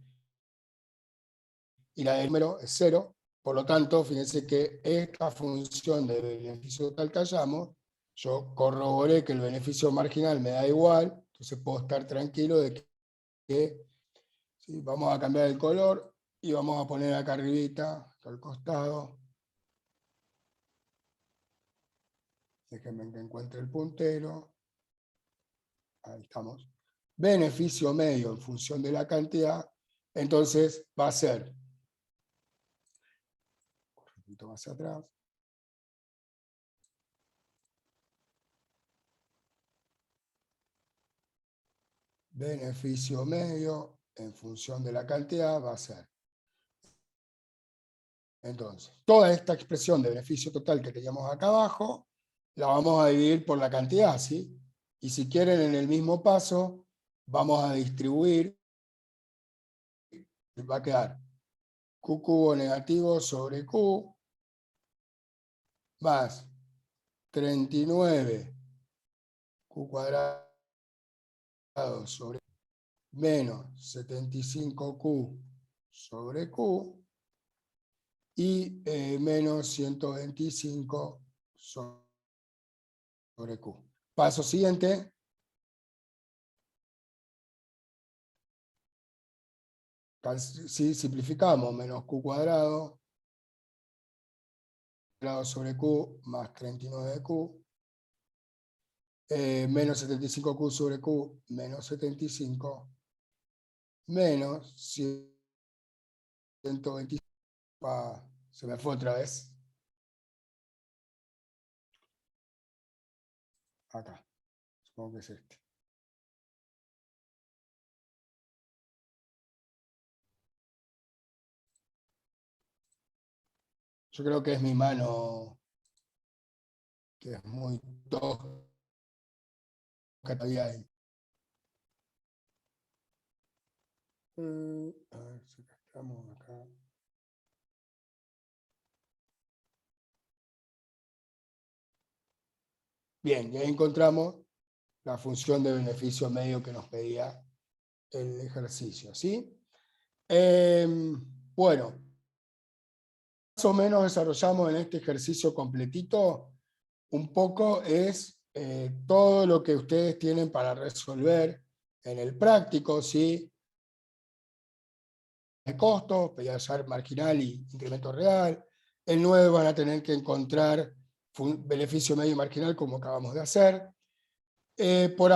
Y la del número es 0. Por lo tanto, fíjense que esta función de beneficio total que hallamos, yo corroboré que el beneficio marginal me da igual, entonces puedo estar tranquilo de que ¿sí? Vamos a cambiar el color y vamos a poner acá arribita, al costado. Déjenme que encuentre el puntero. Ahí estamos. Beneficio medio en función de la cantidad. Entonces va a ser, un poquito más atrás, beneficio medio en función de la cantidad va a ser. Entonces, toda esta expresión de beneficio total que teníamos acá abajo, la vamos a dividir por la cantidad, ¿sí? Y si quieren, en el mismo paso, vamos a distribuir, va a quedar Q cubo negativo sobre Q, más 39 Q cuadrado sobre menos 75Q sobre Q, y menos 125 sobre Q. Paso siguiente, si simplificamos, menos Q cuadrado sobre Q más 39Q, menos 75Q sobre Q menos 75, menos 125. Se me fue otra vez. Acá. Supongo que es este. Yo creo que es mi mano, que es muy tosca todavía ahí. A ver si estamos acá. Bien, y ahí encontramos la función de beneficio medio que nos pedía el ejercicio, ¿sí? Bueno, más o menos desarrollamos en este ejercicio completito un poco es todo lo que ustedes tienen para resolver en el práctico, ¿sí? De costos, PIR marginal y incremento real. El 9 van a tener que encontrar beneficio medio y marginal como acabamos de hacer. Por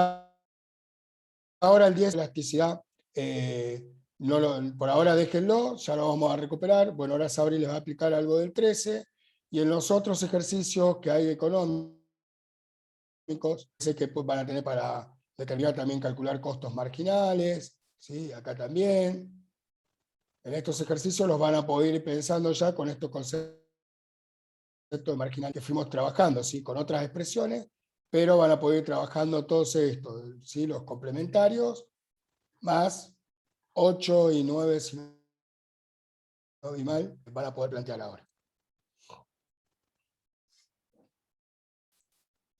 ahora el 10 elasticidad, por ahora déjenlo, ya lo vamos a recuperar. Bueno, ahora Sabri les va a aplicar algo del 13. Y en los otros ejercicios que hay económicos, sé que van a tener para determinar también calcular costos marginales, ¿sí? Acá también. En estos ejercicios los van a poder ir pensando ya con estos conceptos de marginal que fuimos trabajando, ¿sí? Con otras expresiones, pero van a poder ir trabajando todos estos, ¿sí? Los complementarios, más 8 y 9, si no vi mal, van a poder plantear ahora.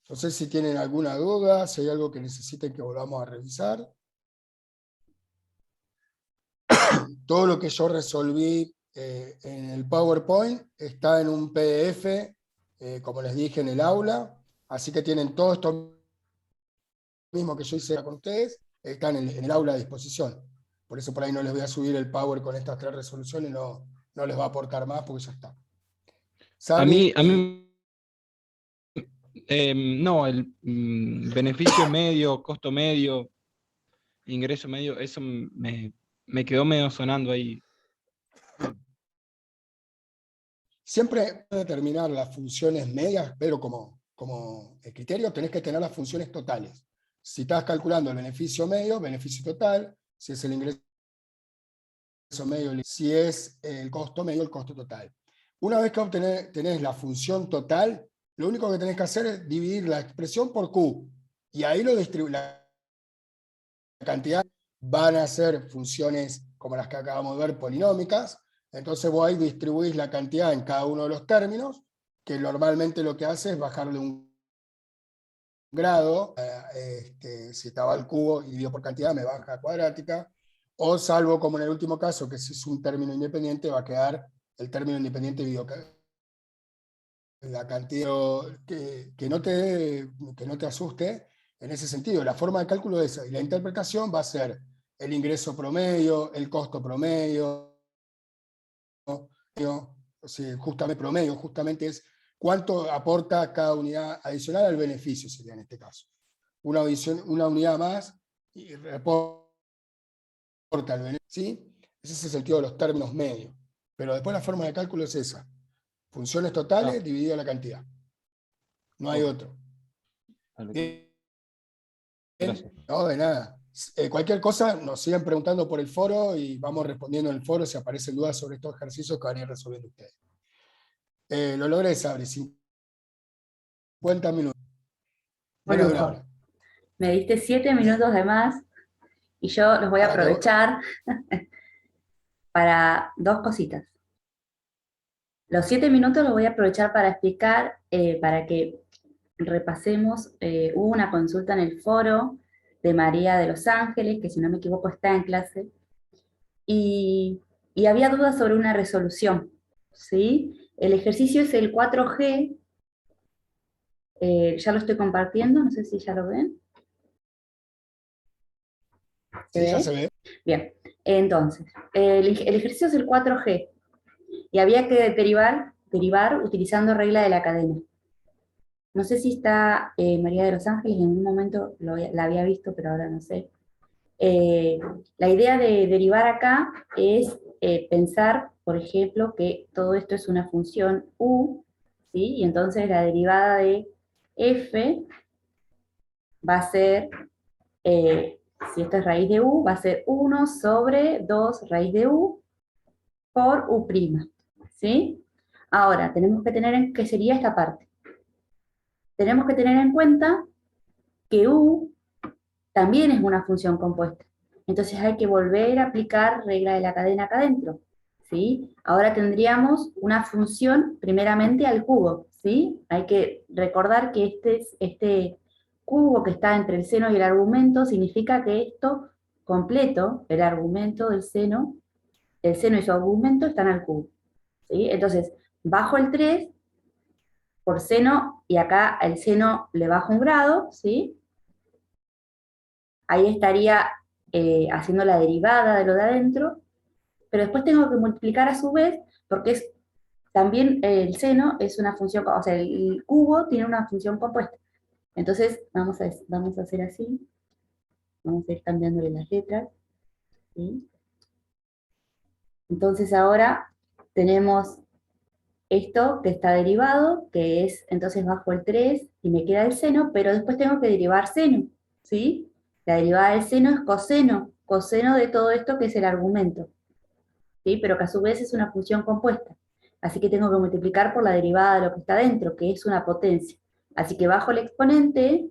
No sé si tienen alguna duda, si hay algo que necesiten que volvamos a revisar. Todo lo que yo resolví en el PowerPoint está en un PDF, como les dije, en el aula, así que tienen todo esto mismo que yo hice con ustedes, está en el aula a disposición. Por eso por ahí no les voy a subir el Power con estas 3 resoluciones, no les va a aportar más porque ya está. Sabri, A mí no, el beneficio medio, costo medio, ingreso medio, eso me quedó medio sonando ahí. siempre determinar las funciones medias, pero como criterio tenés que tener las funciones totales. Si estás calculando el beneficio medio, beneficio total, si es el ingreso medio, si es el costo medio, el costo total. Una vez que tenés la función total, lo único que tenés que hacer es dividir la expresión por Q. Y ahí lo la cantidad van a ser funciones como las que acabamos de ver, polinómicas. Entonces vos ahí distribuís la cantidad en cada uno de los términos, que normalmente lo que hace es bajarle un grado, si estaba al cubo y dividido por cantidad me baja a cuadrática, o salvo como en el último caso, que si es un término independiente va a quedar el término independiente dividido la cantidad, que no te asuste en ese sentido. La forma de cálculo es esa, y la interpretación va a ser el ingreso promedio, el costo promedio, justamente promedio, justamente es cuánto aporta cada unidad adicional al beneficio, sería en este caso. Una unidad más y reporta el beneficio, ¿sí? Ese es el sentido de los términos medios. Pero después la forma de cálculo es esa. Funciones totales dividido la cantidad. No hay otro. Bien. Gracias. No, de nada. Cualquier cosa nos siguen preguntando por el foro y vamos respondiendo en el foro si aparecen dudas sobre estos ejercicios que van a ir resolviendo ustedes. Lo logré, Sabri, 50 minutos. Menos de una Lujo. hora. Me diste 7 minutos de más y yo los voy a aprovechar para 2 cositas. Los 7 minutos los voy a aprovechar para explicar, para que repasemos. Hubo una consulta en el foro de María de Los Ángeles, que si no me equivoco está en clase, y había dudas sobre una resolución, ¿sí? El ejercicio es el 4G, ya lo estoy compartiendo, no sé si ya lo ven. Sí, ya se ve. Bien, entonces, el ejercicio es el 4G, y había que derivar utilizando regla de la cadena. No sé si está María de Los Ángeles, en un momento la había visto, pero ahora no sé. La idea de derivar acá es pensar, por ejemplo, que todo esto es una función u, ¿sí? Y entonces la derivada de f va a ser, si esto es raíz de u, va a ser 1 sobre 2 raíz de u por u', ¿sí? Ahora, tenemos que tener en qué sería esta parte. Tenemos que tener en cuenta que u también es una función compuesta. entonces hay que volver a aplicar regla de la cadena acá adentro, ¿sí? Ahora tendríamos una función primeramente al cubo, ¿sí? Hay que recordar que este cubo que está entre el seno y el argumento significa que esto completo, el argumento del seno, el seno y su argumento están al cubo, ¿sí? Entonces, bajo el 3 por seno, y acá el seno le bajo un grado, ¿sí? Ahí estaría haciendo la derivada de lo de adentro, pero después tengo que multiplicar a su vez, porque también el seno es una función, o sea, el cubo tiene una función compuesta. Entonces, vamos a hacer así, vamos a ir cambiándole las letras, ¿sí? Entonces ahora tenemos esto que está derivado, que es, entonces bajo el 3 y me queda el seno, pero después tengo que derivar seno, ¿sí? La derivada del seno es coseno de todo esto que es el argumento, ¿sí? Pero que a su vez es una función compuesta. Así que tengo que multiplicar por la derivada de lo que está dentro, que es una potencia. Así que bajo el exponente,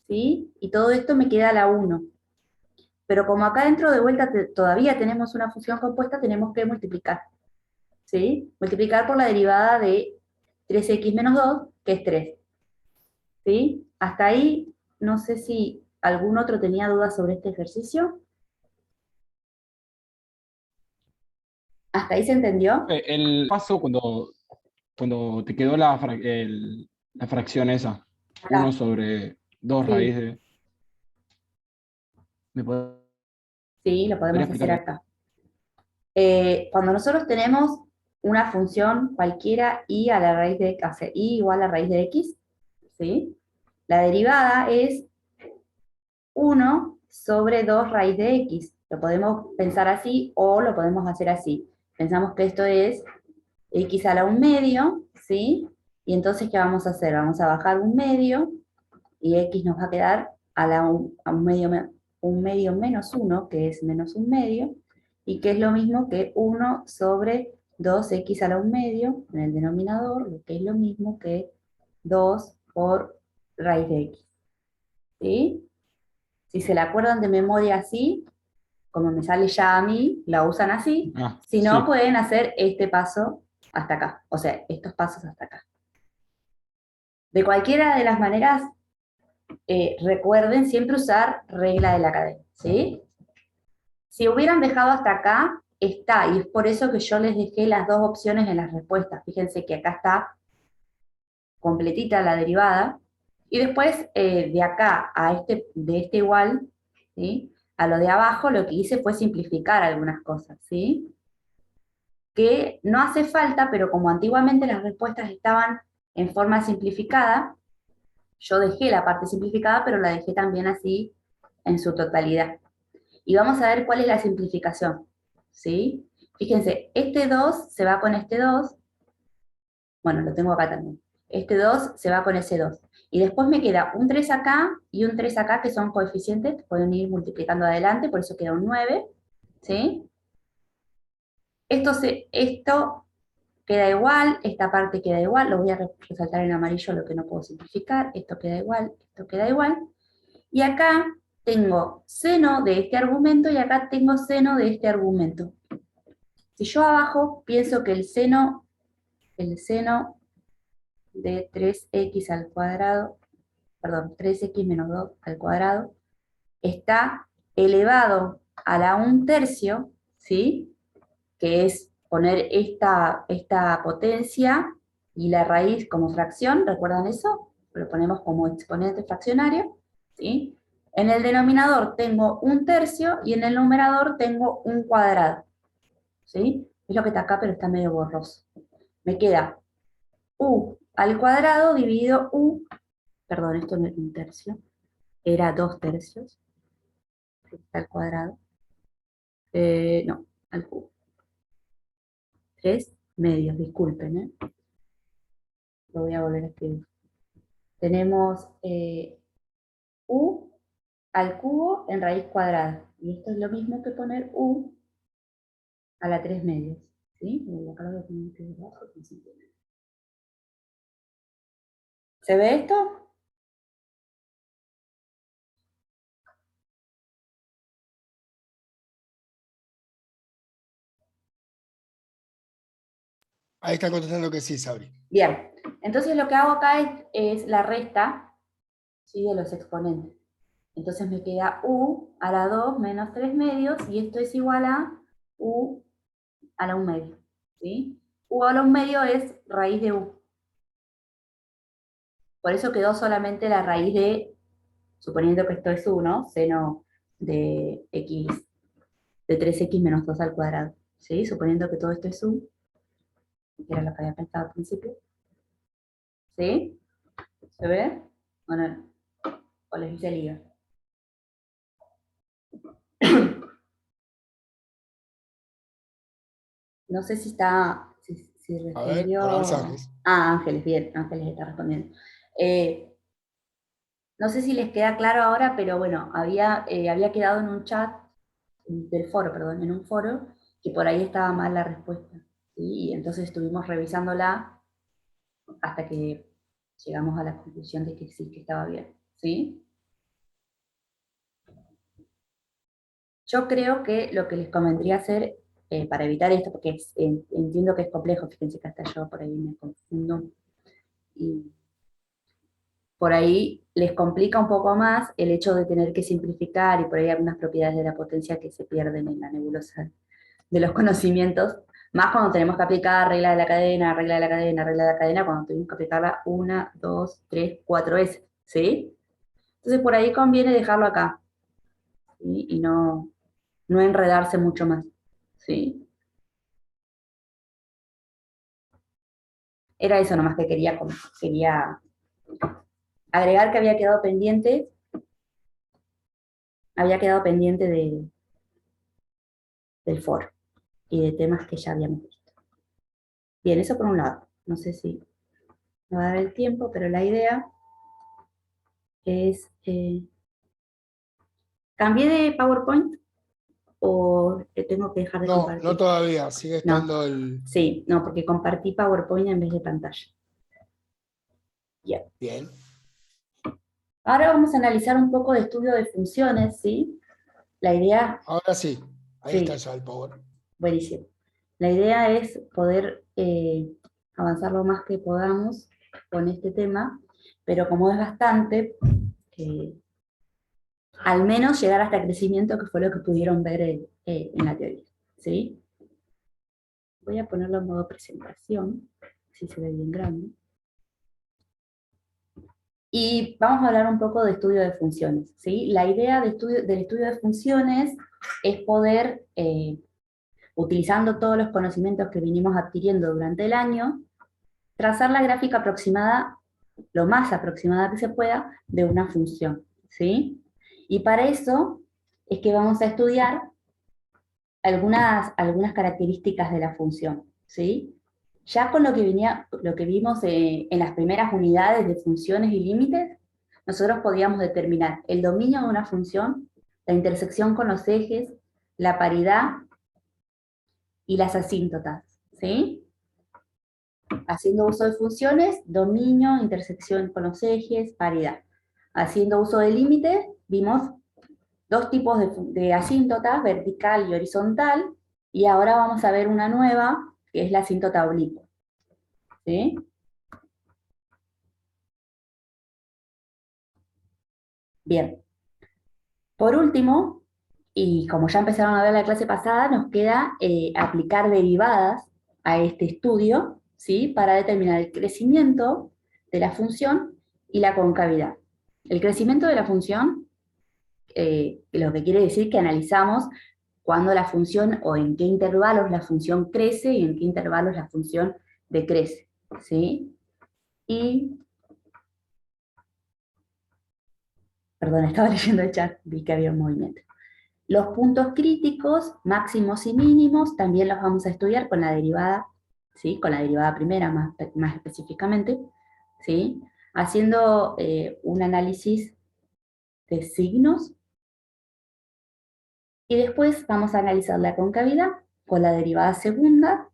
¿sí? Y todo esto me queda a la 1. Pero como acá dentro de vuelta todavía tenemos una función compuesta, tenemos que multiplicar, ¿sí? Multiplicar por la derivada de 3x menos 2, que es 3, ¿sí? Hasta ahí, no sé si algún otro tenía dudas sobre este ejercicio. ¿Hasta ahí se entendió? El paso cuando te quedó la fracción esa, Acá, 1/2 raíz sí, de... ¿Me podría sí, lo podemos explicar hacer bien? acá. Cuando nosotros tenemos una función cualquiera y a la raíz de, o sea, y igual a la raíz de x, ¿sí? La derivada es 1/2 raíz de x. Lo podemos pensar así o lo podemos hacer así. Pensamos que esto es x a la 1/2, ¿sí? Y entonces, ¿qué vamos a hacer? Vamos a bajar 1/2 y x nos va a quedar a 1/2 menos 1, que es menos 1/2, y que es lo mismo que 1/2x a la 1/2 en el denominador, lo que es lo mismo que 2 por raíz de x, ¿sí? Si se la acuerdan de memoria así, como me sale ya a mí, la usan así. Ah, Si no, sí. pueden hacer este paso hasta acá, o sea, estos pasos hasta acá. De cualquiera de las maneras, recuerden siempre usar regla de la cadena, ¿sí? Si hubieran dejado hasta acá, está, y es por eso que yo les dejé las dos opciones en las respuestas. Fíjense que acá está completita la derivada, y después de acá a de este igual, ¿sí? A lo de abajo, lo que hice fue simplificar algunas cosas, ¿sí? Que no hace falta, pero como antiguamente las respuestas estaban en forma simplificada, yo dejé la parte simplificada, pero la dejé también así en su totalidad. Y vamos a ver cuál es la simplificación, ¿sí? Fíjense, este 2 se va con este 2, bueno, lo tengo acá también. Este 2 se va con ese 2. Y después me queda un 3 acá y un 3 acá, que son coeficientes, pueden ir multiplicando adelante, por eso queda un 9, ¿sí? Esto queda igual, esta parte queda igual, lo voy a resaltar en amarillo lo que no puedo simplificar, esto queda igual, esto queda igual. Y acá tengo seno de este argumento y acá tengo seno de este argumento. Si yo abajo pienso que el seno de 3x al cuadrado, perdón, 3x menos 2 al cuadrado, está elevado a la 1/3, ¿sí? Que es poner esta potencia y la raíz como fracción, ¿recuerdan eso? Lo ponemos como exponente fraccionario, ¿sí? En el denominador tengo 1/3 y en el numerador tengo un cuadrado, ¿sí? Es lo que está acá, pero está medio borroso. Me queda u al cuadrado dividido perdón, esto no es 1/3, era 2/3, al cuadrado, no, al cubo. 3/2, disculpen, ¿eh? Lo voy a volver a escribir. Tenemos u al cubo en raíz cuadrada. Y esto es lo mismo que poner u a la 3/2. ¿Sí? Acá lo voy a poner aquí debajo, ¿se ve esto? Ahí está contestando que sí, Sabri. Bien, entonces lo que hago acá es la resta, ¿sí?, de los exponentes. Entonces me queda u a la 2 menos 3 medios, y esto es igual a u a la 1 medio, ¿sí? U a la 1 medio es raíz de u. Por eso quedó solamente la raíz de, suponiendo que esto es 1, seno de x, de 3x menos 2 al cuadrado, ¿sí? Suponiendo que todo esto es u, que era lo que había pensado al principio. ¿Sí? ¿Se ve? Bueno, o les hice lío. No sé si está, si A ver, respondió. por mensajes. Ah, Ángeles, bien, Ángeles está respondiendo. No sé si les queda claro ahora, pero bueno, había quedado en un chat del foro, perdón, en un foro, que por ahí estaba mal la respuesta, ¿sí? Y entonces estuvimos revisándola hasta que llegamos a la conclusión de que sí, que estaba bien, ¿sí? Yo creo que lo que les convendría hacer, para evitar esto, porque entiendo que es complejo, fíjense que hasta yo por ahí me confundo, y por ahí les complica un poco más el hecho de tener que simplificar, y por ahí algunas propiedades de la potencia que se pierden en la nebulosa de los conocimientos, más cuando tenemos que aplicar regla de la cadena, regla de la cadena, regla de la cadena, cuando tenemos que aplicarla 1, 2, 3, 4 veces, ¿sí? Entonces por ahí conviene dejarlo acá, ¿sí? Y no enredarse mucho más, ¿sí? Era eso nomás que quería agregar, que había quedado pendiente del foro y de temas que ya habíamos visto. Bien, eso por un lado. No sé si me va a dar el tiempo, pero la idea es, ¿cambié de PowerPoint o tengo que dejar de No, no compartir? todavía, sigue No, estando el... sí, no, porque compartí PowerPoint en vez de pantalla. Bien. Bien. Ahora vamos a analizar un poco de estudio de funciones, ¿sí? La idea, Ahora sí, ahí está sí, ya el Power. buenísimo. La idea es poder avanzar lo más que podamos con este tema, pero como es bastante, eh, al menos llegar hasta crecimiento, que fue lo que pudieron ver en la teoría, ¿sí? Voy a ponerlo en modo presentación, si se ve bien grande. Y vamos a hablar un poco de estudio de funciones, ¿sí? La idea del estudio de funciones es poder, utilizando todos los conocimientos que vinimos adquiriendo durante el año, trazar la gráfica aproximada, lo más aproximada que se pueda, de una función, ¿sí? Y para eso es que vamos a estudiar algunas características de la función, ¿sí? Ya con lo que vimos en las primeras unidades de funciones y límites, nosotros podíamos determinar el dominio de una función, la intersección con los ejes, la paridad y las asíntotas, ¿sí? Haciendo uso de funciones, dominio, intersección con los ejes, paridad. Haciendo uso de límites, vimos dos tipos de asíntotas, vertical y horizontal, y ahora vamos a ver una nueva, que es la asíntota oblicua. ¿Sí? Bien. Por último, y como ya empezaron a ver la clase pasada, nos queda aplicar derivadas a este estudio, ¿sí?, para determinar el crecimiento de la función y la concavidad. El crecimiento de la función, lo que quiere decir que analizamos cuándo la función, o en qué intervalos la función crece y en qué intervalos la función decrece, ¿sí? Y, perdón, estaba leyendo el chat, vi que había un movimiento. Los puntos críticos, máximos y mínimos, también los vamos a estudiar con la derivada, ¿sí?, con la derivada primera más específicamente, ¿sí?, haciendo un análisis de signos. Y después vamos a analizar la concavidad con la derivada segunda,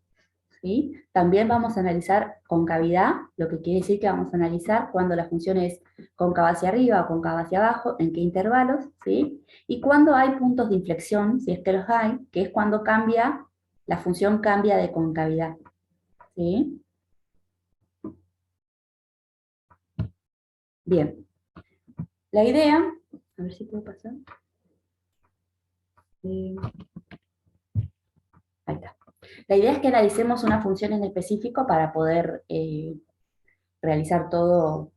¿sí? También vamos a analizar concavidad, lo que quiere decir que vamos a analizar cuando la función es cóncava hacia arriba o cóncava hacia abajo, en qué intervalos, ¿sí? Y cuando hay puntos de inflexión, si es que los hay, que es cuando la función cambia de concavidad, ¿Sí? Bien. La idea, a ver si puedo pasar. Ahí está. La idea es que analicemos una función en específico para poder realizar todo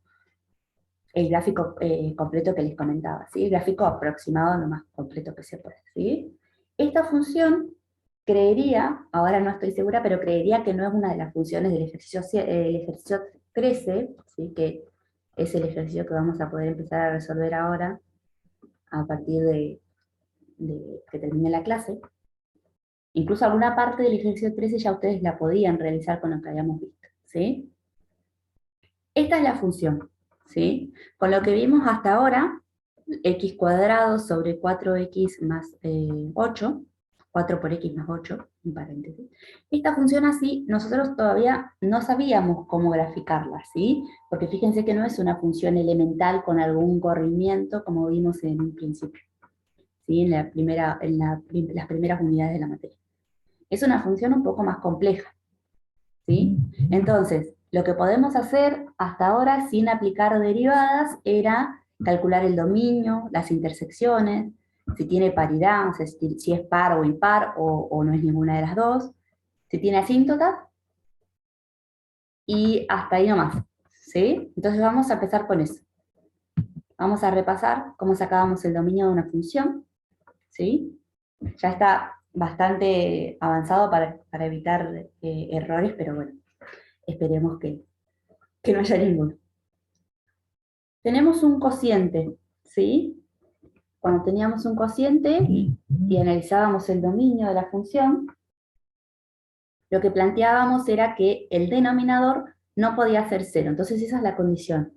el gráfico completo que les comentaba, ¿sí? El gráfico aproximado lo más completo que se puede, ¿sí? Esta función, creería, ahora no estoy segura, pero creería que no es una de las funciones del ejercicio, el ejercicio 13, ¿sí? Que es el ejercicio que vamos a poder empezar a resolver ahora, a partir de que termine la clase. Incluso alguna parte del ejercicio 13 ya ustedes la podían realizar con lo que habíamos visto, ¿sí? Esta es la función, ¿sí? Con lo que vimos hasta ahora, x cuadrado sobre 4x más 8, 4 por x más 8, en paréntesis. Esta función así, nosotros todavía no sabíamos cómo graficarla, ¿sí? Porque fíjense que no es una función elemental con algún corrimiento, como vimos en un principio, ¿sí? En las primeras unidades de la materia. Es una función un poco más compleja, ¿sí? Entonces, lo que podemos hacer hasta ahora sin aplicar derivadas era calcular el dominio, las intersecciones, si tiene paridad, o sea, si es par o impar o no es ninguna de las dos, si tiene asíntotas, y hasta ahí nomás, ¿sí? Entonces vamos a empezar con eso. Vamos a repasar cómo sacábamos el dominio de una función, ¿sí? Ya está bastante avanzado para evitar errores, pero bueno, esperemos que no haya ninguno. Tenemos un cociente, ¿sí? Cuando teníamos un cociente y analizábamos el dominio de la función, lo que planteábamos era que el denominador no podía ser 0. Entonces esa es la condición,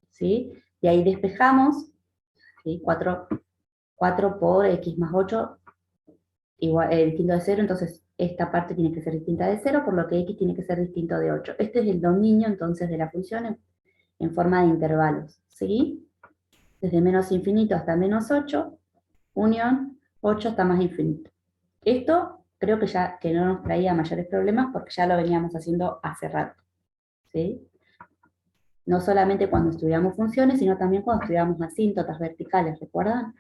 ¿sí? Y ahí despejamos, ¿sí? 4 por x más 8 igual, distinto de 0, entonces esta parte tiene que ser distinta de 0, por lo que x tiene que ser distinto de 8. Este es el dominio entonces de la función en forma de intervalos, ¿sí? Desde menos infinito hasta menos 8, unión 8 hasta más infinito. Esto creo que no nos traía mayores problemas porque ya lo veníamos haciendo hace rato, ¿sí? No solamente cuando estudiamos funciones, sino también cuando estudiamos asíntotas verticales, ¿recuerdan?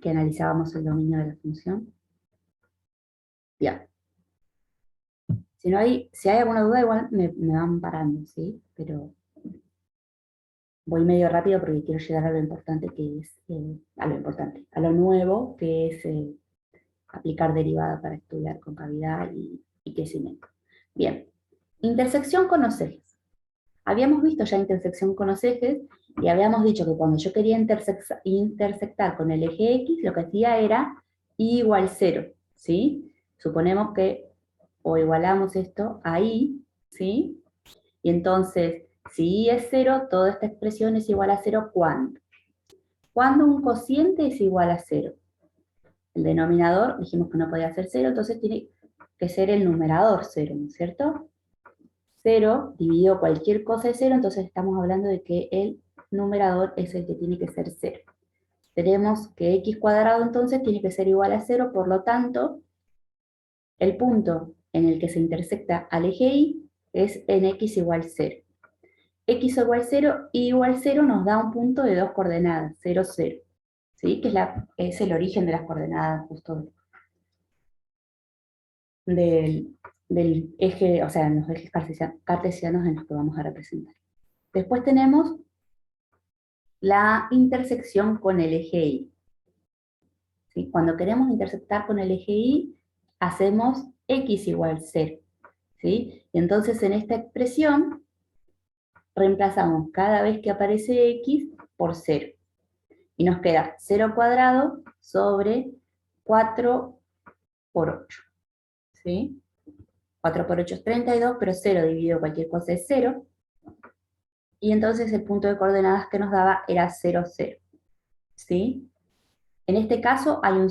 Que analizábamos el dominio de la función. Bien. Si hay alguna duda, igual me van parando, ¿sí? Pero voy medio rápido porque quiero llegar a lo importante que es, a lo nuevo, que es aplicar derivada para estudiar concavidad y crecimiento. Bien, intersección con los ejes. Habíamos visto ya intersección con los ejes y habíamos dicho que cuando yo quería intersectar con el eje X, lo que hacía era y igual 0, ¿sí? Suponemos que, o igualamos esto a y, ¿sí? Y entonces, si y es 0, toda esta expresión es igual a 0, ¿cuándo? Cuando un cociente es igual a 0. El denominador, dijimos que no podía ser 0, entonces tiene que ser el numerador 0, ¿no es cierto? 0 dividido cualquier cosa de 0, entonces estamos hablando de que el numerador es el que tiene que ser 0. Tenemos que x cuadrado entonces tiene que ser igual a 0, por lo tanto, el punto en el que se intersecta al eje y es en x igual 0. X igual 0, y igual 0 nos da un punto de dos coordenadas, 0, 0. ¿Sí? Que es el origen de las coordenadas justo del eje, o sea, en los ejes cartesianos en los que vamos a representar. Después tenemos la intersección con el eje Y. ¿Sí? Cuando queremos intersectar con el eje Y, hacemos x igual 0. ¿Sí? Y entonces en esta expresión reemplazamos cada vez que aparece x por 0. Y nos queda 0 cuadrado sobre 4 por 8. ¿Sí? 4 por 8 es 32, pero 0 dividido cualquier cosa es 0. Y entonces el punto de coordenadas que nos daba era 0, 0. ¿Sí? En este caso hay una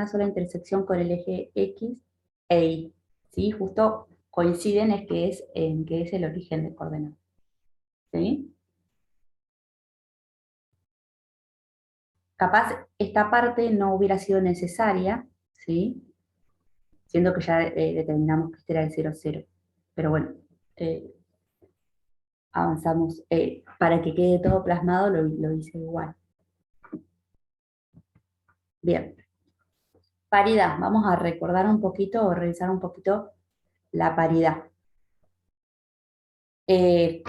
sola intersección con el eje X e Y. ¿Sí? Justo coinciden en que es el origen de coordenadas. ¿Sí? Capaz esta parte no hubiera sido necesaria, ¿sí? Siendo que ya determinamos que este era el 0, 0. pero bueno, avanzamos. Para que quede todo plasmado lo hice igual. Bien. Paridad. Vamos a recordar un poquito o revisar un poquito la paridad.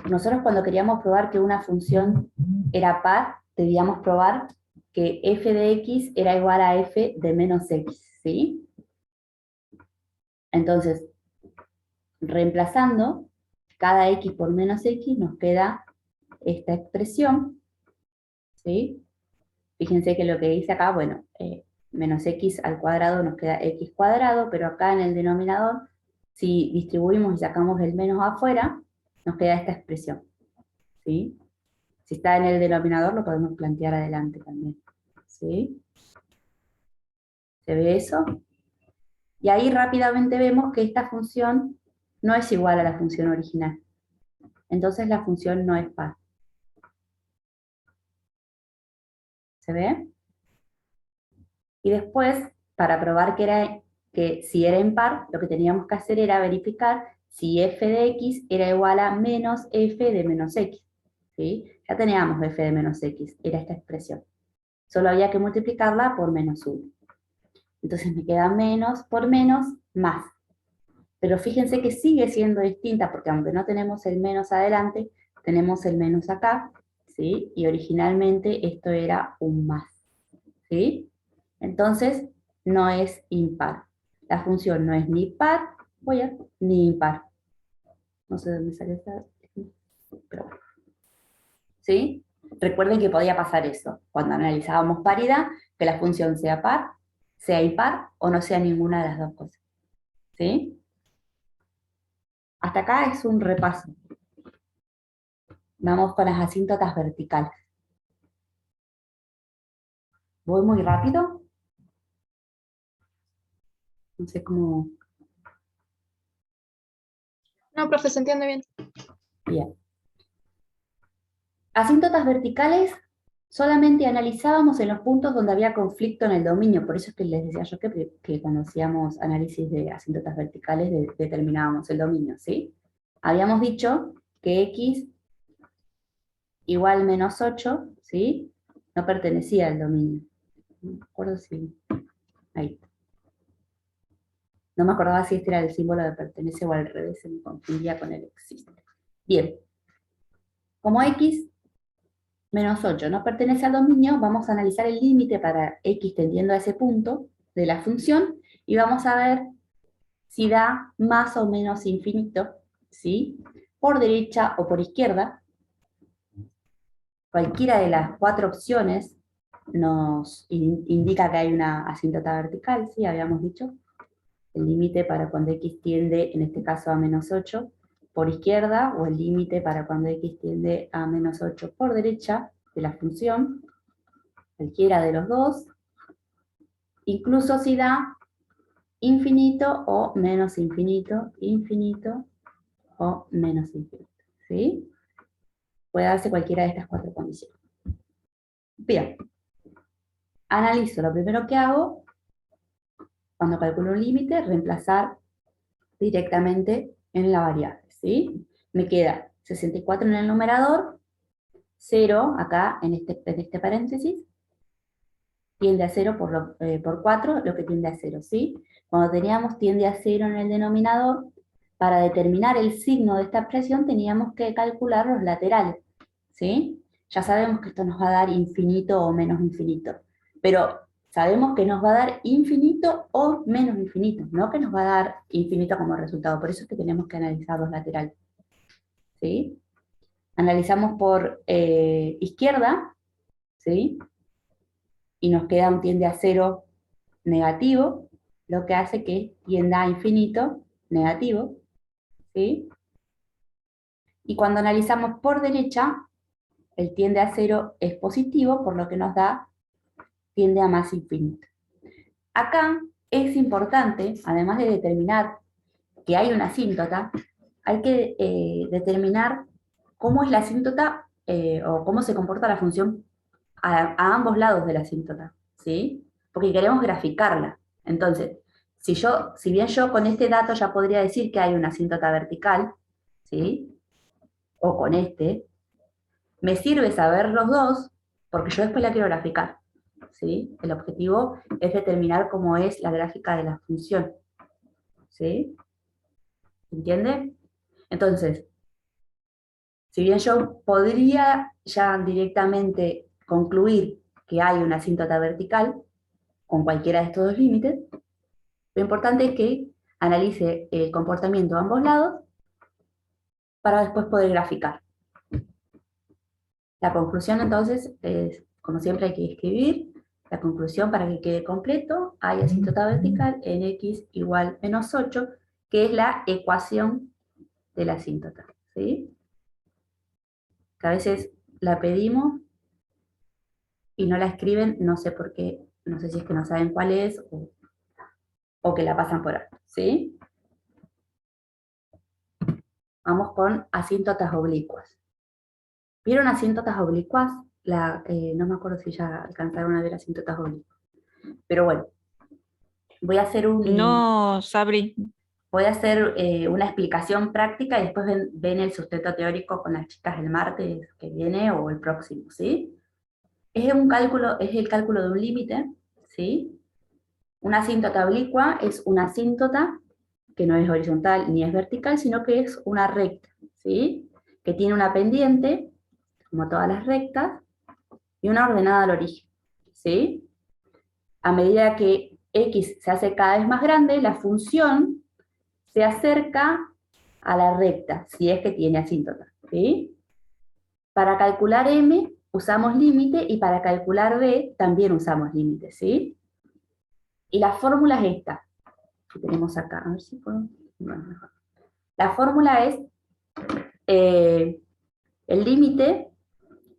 Nosotros cuando queríamos probar que una función era par, debíamos probar que f de x era igual a f de menos x, ¿sí? Entonces, reemplazando cada x por menos x, nos queda esta expresión, ¿sí? Fíjense que lo que dice acá, bueno, menos x al cuadrado nos queda x cuadrado, pero acá en el denominador, si distribuimos y sacamos el menos afuera, nos queda esta expresión, ¿sí? Si está en el denominador, lo podemos plantear adelante también, ¿sí? ¿Se ve eso? Y ahí rápidamente vemos que esta función no es igual a la función original. Entonces la función no es par. ¿Se ve? Y después, para probar que si era impar, lo que teníamos que hacer era verificar si f de x era igual a menos f de menos x. ¿Sí? Ya teníamos f de menos x, era esta expresión. Solo había que multiplicarla por menos 1. Entonces me queda menos por menos más. Pero fíjense que sigue siendo distinta, porque aunque no tenemos el menos adelante, tenemos el menos acá, ¿sí? Y originalmente esto era un más, ¿sí? Entonces, no es impar. La función no es ni par, ni impar. No sé dónde sale esta, pero bueno. ¿Sí? Recuerden que podía pasar eso, cuando analizábamos paridad, que la función sea par, sea impar, o no sea ninguna de las dos cosas. ¿Sí? Hasta acá es un repaso. Vamos con las asíntotas verticales. ¿Voy muy rápido? No sé cómo... No, profe, se entiende bien. Bien. Asíntotas verticales solamente analizábamos en los puntos donde había conflicto en el dominio. Por eso es que les decía yo que cuando hacíamos análisis de asíntotas verticales determinábamos el dominio, ¿sí? Habíamos dicho que x igual menos 8, ¿sí? No pertenecía al dominio. No me acuerdo si... Ahí. No me acordaba si este era el símbolo de pertenece o al revés, se me confundía con el existe. Bien. Como x menos 8 no pertenece al dominio, vamos a analizar el límite para x tendiendo a ese punto de la función y vamos a ver si da más o menos infinito, ¿sí? Por derecha o por izquierda. Cualquiera de las 4 opciones nos indica que hay una asíntota vertical, ¿sí? Habíamos dicho. El límite para cuando x tiende, en este caso, a menos 8 por izquierda, o el límite para cuando x tiende a menos 8 por derecha de la función, cualquiera de los dos, incluso si da infinito o menos infinito, infinito o menos infinito, ¿sí? Puede darse cualquiera de estas 4 condiciones. Bien, analizo, lo primero que hago, cuando calculo un límite, reemplazar directamente en la variable, ¿sí? Me queda 64 en el numerador, 0 acá en este paréntesis, tiende a 0 por 4, lo que tiende a 0, ¿sí? Cuando teníamos tiende a 0 en el denominador, para determinar el signo de esta expresión teníamos que calcular los laterales, ¿sí? Ya sabemos que esto nos va a dar infinito o menos infinito, pero sabemos que nos va a dar infinito o menos infinito, no que nos va a dar infinito como resultado, por eso es que tenemos que analizar los laterales, ¿sí? Analizamos por izquierda, ¿sí? Y nos queda un tiende a 0 negativo, lo que hace que tienda a infinito negativo, ¿sí? Y cuando analizamos por derecha, el tiende a 0 es positivo, por lo que nos da tiende a más infinito. Acá es importante, además de determinar que hay una asíntota, hay que determinar cómo es la asíntota o cómo se comporta la función a ambos lados de la asíntota, ¿sí? Porque queremos graficarla. Entonces, si bien yo con este dato ya podría decir que hay una asíntota vertical, ¿sí? O con este, me sirve saber los dos, porque yo después la quiero graficar, ¿sí? El objetivo es determinar cómo es la gráfica de la función, ¿sí? ¿Entiende? Entonces, si bien yo podría ya directamente concluir que hay una asíntota vertical con cualquiera de estos dos límites, lo importante es que analice el comportamiento de ambos lados para después poder graficar. La conclusión entonces es, como siempre hay que escribir, la conclusión para que quede completo, hay asíntota vertical en x igual menos 8, que es la ecuación de la asíntota, ¿sí? Que a veces la pedimos y no la escriben, no sé por qué, no sé si es que no saben cuál es o que la pasan por alto, ¿sí? Vamos con asíntotas oblicuas. ¿Vieron asíntotas oblicuas? No me acuerdo si ya alcanzaron a ver asíntotas oblicuas. Pero bueno, voy a hacer No, Sabri. voy a hacer una explicación práctica y después ven el sustento teórico con las chicas el martes que viene o el próximo, ¿sí? Es el cálculo de un límite, ¿sí? Una asíntota oblicua es una asíntota que no es horizontal ni es vertical, sino que es una recta, ¿sí? Que tiene una pendiente, como todas las rectas, y una ordenada al origen, ¿sí? A medida que x se hace cada vez más grande, la función se acerca a la recta, si es que tiene asíntota, ¿sí? Para calcular m usamos límite y para calcular b también usamos límite, ¿sí? Y la fórmula es esta, que tenemos acá, a ver si puedo... Bueno, mejor. La fórmula es el límite,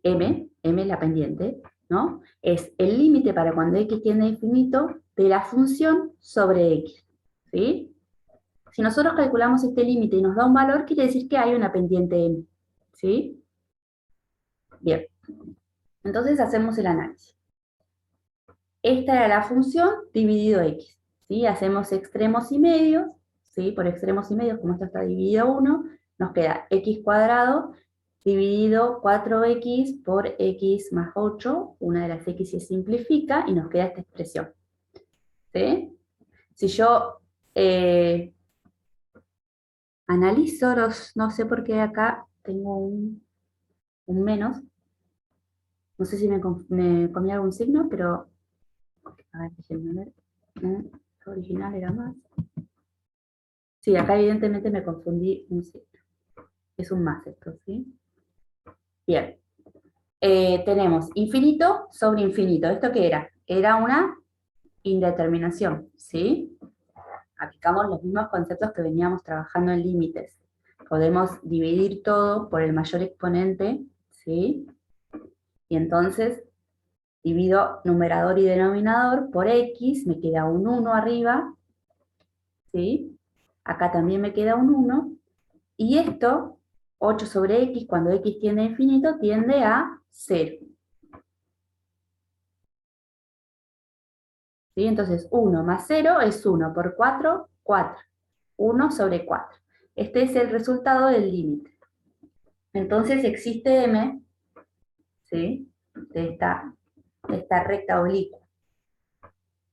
m es la pendiente, ¿no? Es el límite para cuando x tiende a infinito de la función sobre x, ¿sí? Si nosotros calculamos este límite y nos da un valor, quiere decir que hay una pendiente m, ¿sí? Bien, entonces hacemos el análisis. Esta era la función dividido x, ¿sí? Hacemos extremos y medios, ¿sí? Por extremos y medios, como esto está dividido 1, nos queda x cuadrado dividido 4x por x más 8, una de las x se simplifica y nos queda esta expresión, ¿sí? Si yo analizo no sé por qué acá tengo un menos, no sé si me comí algún signo, pero, a ver, déjenme ver, original era más. Sí, acá evidentemente me confundí un signo, es un más esto, ¿sí? Bien, tenemos infinito sobre infinito, ¿esto qué era? Era una indeterminación, ¿sí? Aplicamos los mismos conceptos que veníamos trabajando en límites. Podemos dividir todo por el mayor exponente, ¿sí? Y entonces divido numerador y denominador por x, me queda un 1 arriba, ¿sí? Acá también me queda un 1, y esto, 8 sobre x, cuando x tiende a infinito, tiende a 0. ¿Sí? Entonces 1 más 0 es 1 por 4, 4. 1 sobre 4. Este es el resultado del límite. Entonces existe m, ¿sí? de esta recta oblicua,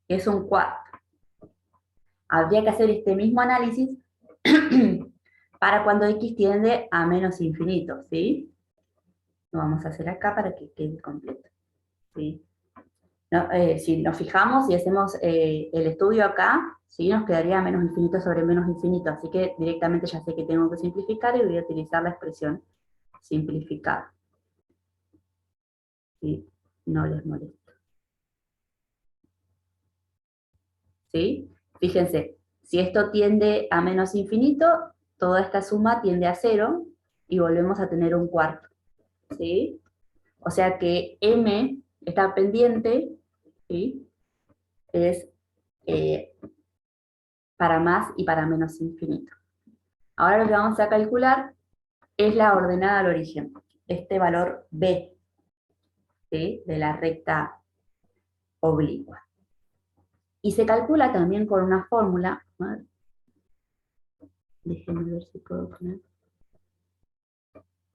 que es un cuarto. Habría que hacer este mismo análisis para cuando x tiende a menos infinito, ¿sí? Lo vamos a hacer acá para que quede completo, ¿sí? No, si nos fijamos y hacemos el estudio acá, ¿sí? Nos quedaría menos infinito sobre menos infinito, así que directamente ya sé que tengo que simplificar y voy a utilizar la expresión simplificada. ¿Sí? No les molesto. ¿Sí? Fíjense, si esto tiende a menos infinito, toda esta suma tiende a 0 y volvemos a tener un cuarto, ¿sí? O sea que m está pendiente, ¿sí? Es para más y para menos infinito. Ahora lo que vamos a calcular es la ordenada al origen, este valor b, ¿sí? De la recta oblicua. Y se calcula también con una fórmula. A ver, déjenme ver si puedo poner.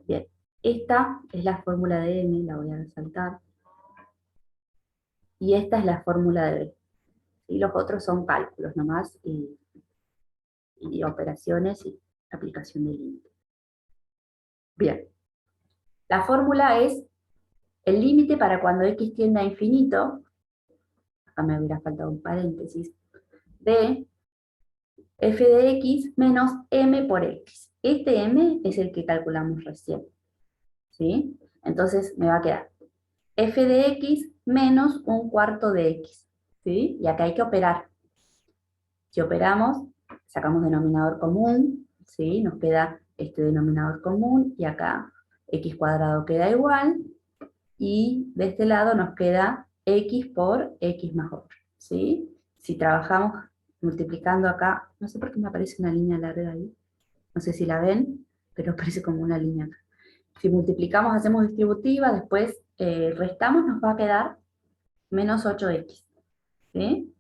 Bien, esta es la fórmula de M, la voy a resaltar. Y esta es la fórmula de B. Y los otros son cálculos nomás y operaciones y aplicación de límite. Bien, la fórmula es el límite para cuando x tiende a infinito, acá me hubiera faltado un paréntesis, de f de x menos m por x. Este m es el que calculamos recién, ¿sí? Entonces me va a quedar f de x menos un cuarto de x, ¿sí? Y acá hay que operar. Si operamos, sacamos denominador común, ¿sí? Nos queda este denominador común, y acá x cuadrado queda igual, y de este lado nos queda x por x más 8, ¿sí? Si trabajamos multiplicando acá, no sé por qué me aparece una línea larga ahí, no sé si la ven, pero aparece como una línea acá. Si multiplicamos, hacemos distributiva, después restamos, nos va a quedar menos 8x, ¿sí?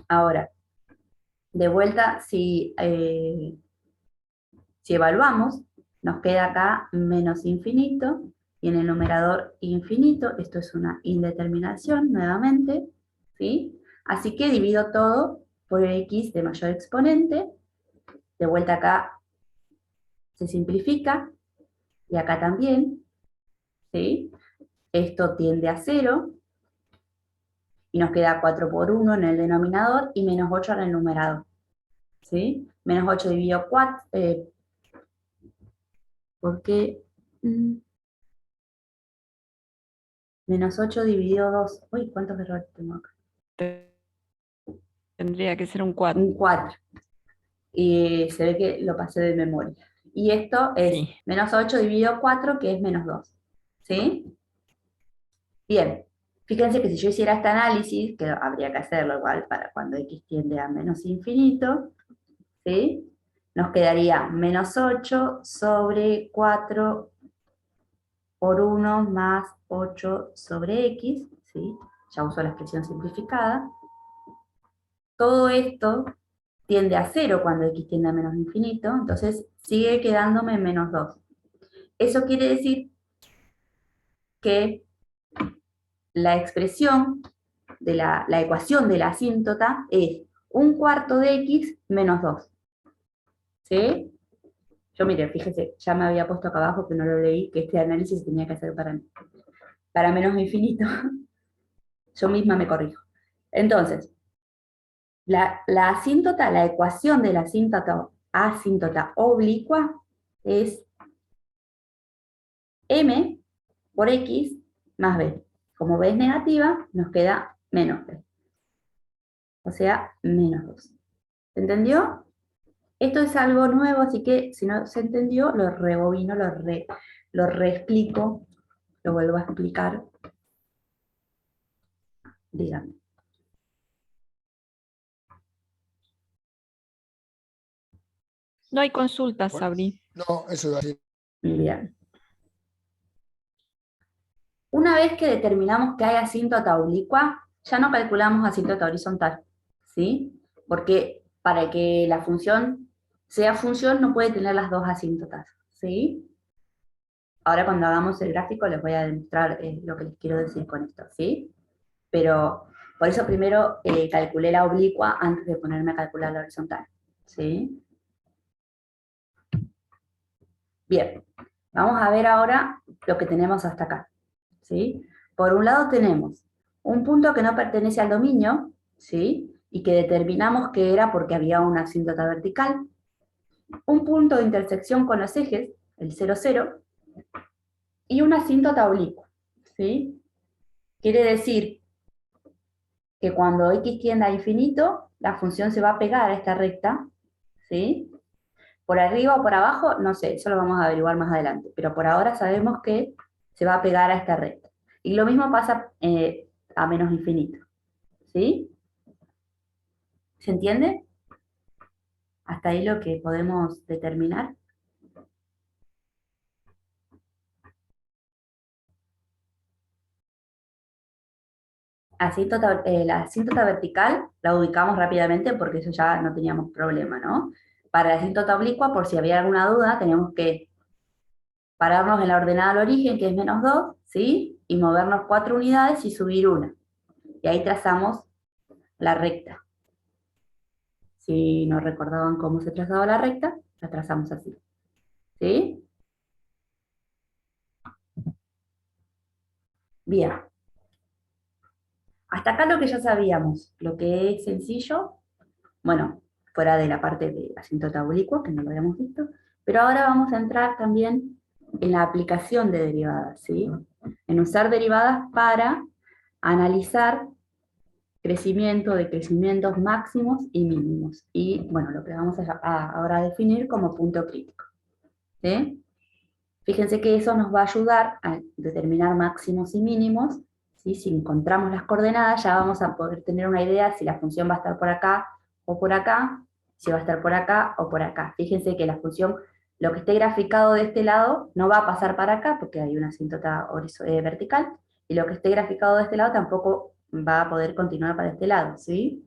Ahora, de vuelta, si evaluamos, nos queda acá menos infinito, y en el numerador infinito, esto es una indeterminación nuevamente, ¿sí? Así que divido todo por x de mayor exponente, de vuelta acá se simplifica, y acá también, ¿sí? Esto tiende a 0, y nos queda 4 por 1 en el denominador, y menos 8 en el numerador, ¿sí? Menos 8 dividido 4, porque... menos 8 dividido 2. Uy, ¿cuántos errores tengo acá? Tendría que ser un 4. Un 4. Y se ve que lo pasé de memoria. Y esto es Sí. menos 8 dividido 4, que es menos 2. ¿Sí? Bien. Fíjense que si yo hiciera este análisis, que habría que hacerlo igual para cuando x tiende a menos infinito, ¿sí? Nos quedaría menos 8 sobre 4 por 1 más 8 sobre x, ¿sí? Ya uso la expresión simplificada. Todo esto tiende a 0 cuando x tiende a menos infinito, entonces sigue quedándome menos 2. Eso quiere decir que la expresión de la ecuación de la asíntota es un cuarto de x menos 2. ¿Sí? Yo, mire, fíjese, ya me había puesto acá abajo que no lo leí, que este análisis tenía que hacer para menos infinito. Yo misma me corrijo. Entonces, la asíntota, la ecuación de la asíntota oblicua es m por x más b. Como b es negativa, nos queda menos b. O sea, menos 2. ¿Se entendió? Esto es algo nuevo, así que si no se entendió, lo rebobino, lo reexplico, lo vuelvo a explicar. Díganme. No hay consultas, Bueno, Sabri. no, eso iba a decir. Bien. Una vez que determinamos que hay asíntota oblicua, ya no calculamos asíntota horizontal, ¿sí? Porque para que la función sea función no puede tener las dos asíntotas, ¿sí? Ahora cuando hagamos el gráfico les voy a demostrar lo que les quiero decir con esto, ¿sí? Pero por eso primero calculé la oblicua antes de ponerme a calcular la horizontal, ¿sí? Bien, vamos a ver ahora lo que tenemos hasta acá, ¿sí? Por un lado tenemos un punto que no pertenece al dominio, ¿sí? Y que determinamos que era porque había una asíntota vertical, un punto de intersección con los ejes, el 0, 0, y una asíntota oblicua, ¿sí? Quiere decir que cuando x tiende a infinito, la función se va a pegar a esta recta, ¿sí? Por arriba o por abajo, no sé, eso lo vamos a averiguar más adelante, pero por ahora sabemos que se va a pegar a esta recta. Y lo mismo pasa a menos infinito, ¿sí? ¿Se entiende? Hasta ahí lo que podemos determinar. La asíntota vertical la ubicamos rápidamente porque eso ya no teníamos problema, ¿no? Para la asíntota oblicua, por si había alguna duda, teníamos que pararnos en la ordenada al origen, que es -2, ¿sí? Y movernos 4 unidades y subir una. Y ahí trazamos la recta. Si no recordaban cómo se trazaba la recta, la trazamos así. ¿Sí? Bien. Hasta acá lo que ya sabíamos, lo que es sencillo, bueno, fuera de la parte de asíntota oblicua, que no lo habíamos visto, pero ahora vamos a entrar también en la aplicación de derivadas, ¿sí? En usar derivadas para analizar crecimiento, decrecimientos máximos y mínimos. Y, bueno, lo que vamos ahora a definir como punto crítico. ¿Sí? Fíjense que eso nos va a ayudar a determinar máximos y mínimos, ¿sí? Si encontramos las coordenadas ya vamos a poder tener una idea si la función va a estar por acá o por acá, si va a estar por acá o por acá. Fíjense que la función, lo que esté graficado de este lado no va a pasar para acá porque hay una asíntota vertical, y lo que esté graficado de este lado tampoco va a poder continuar para este lado, ¿sí?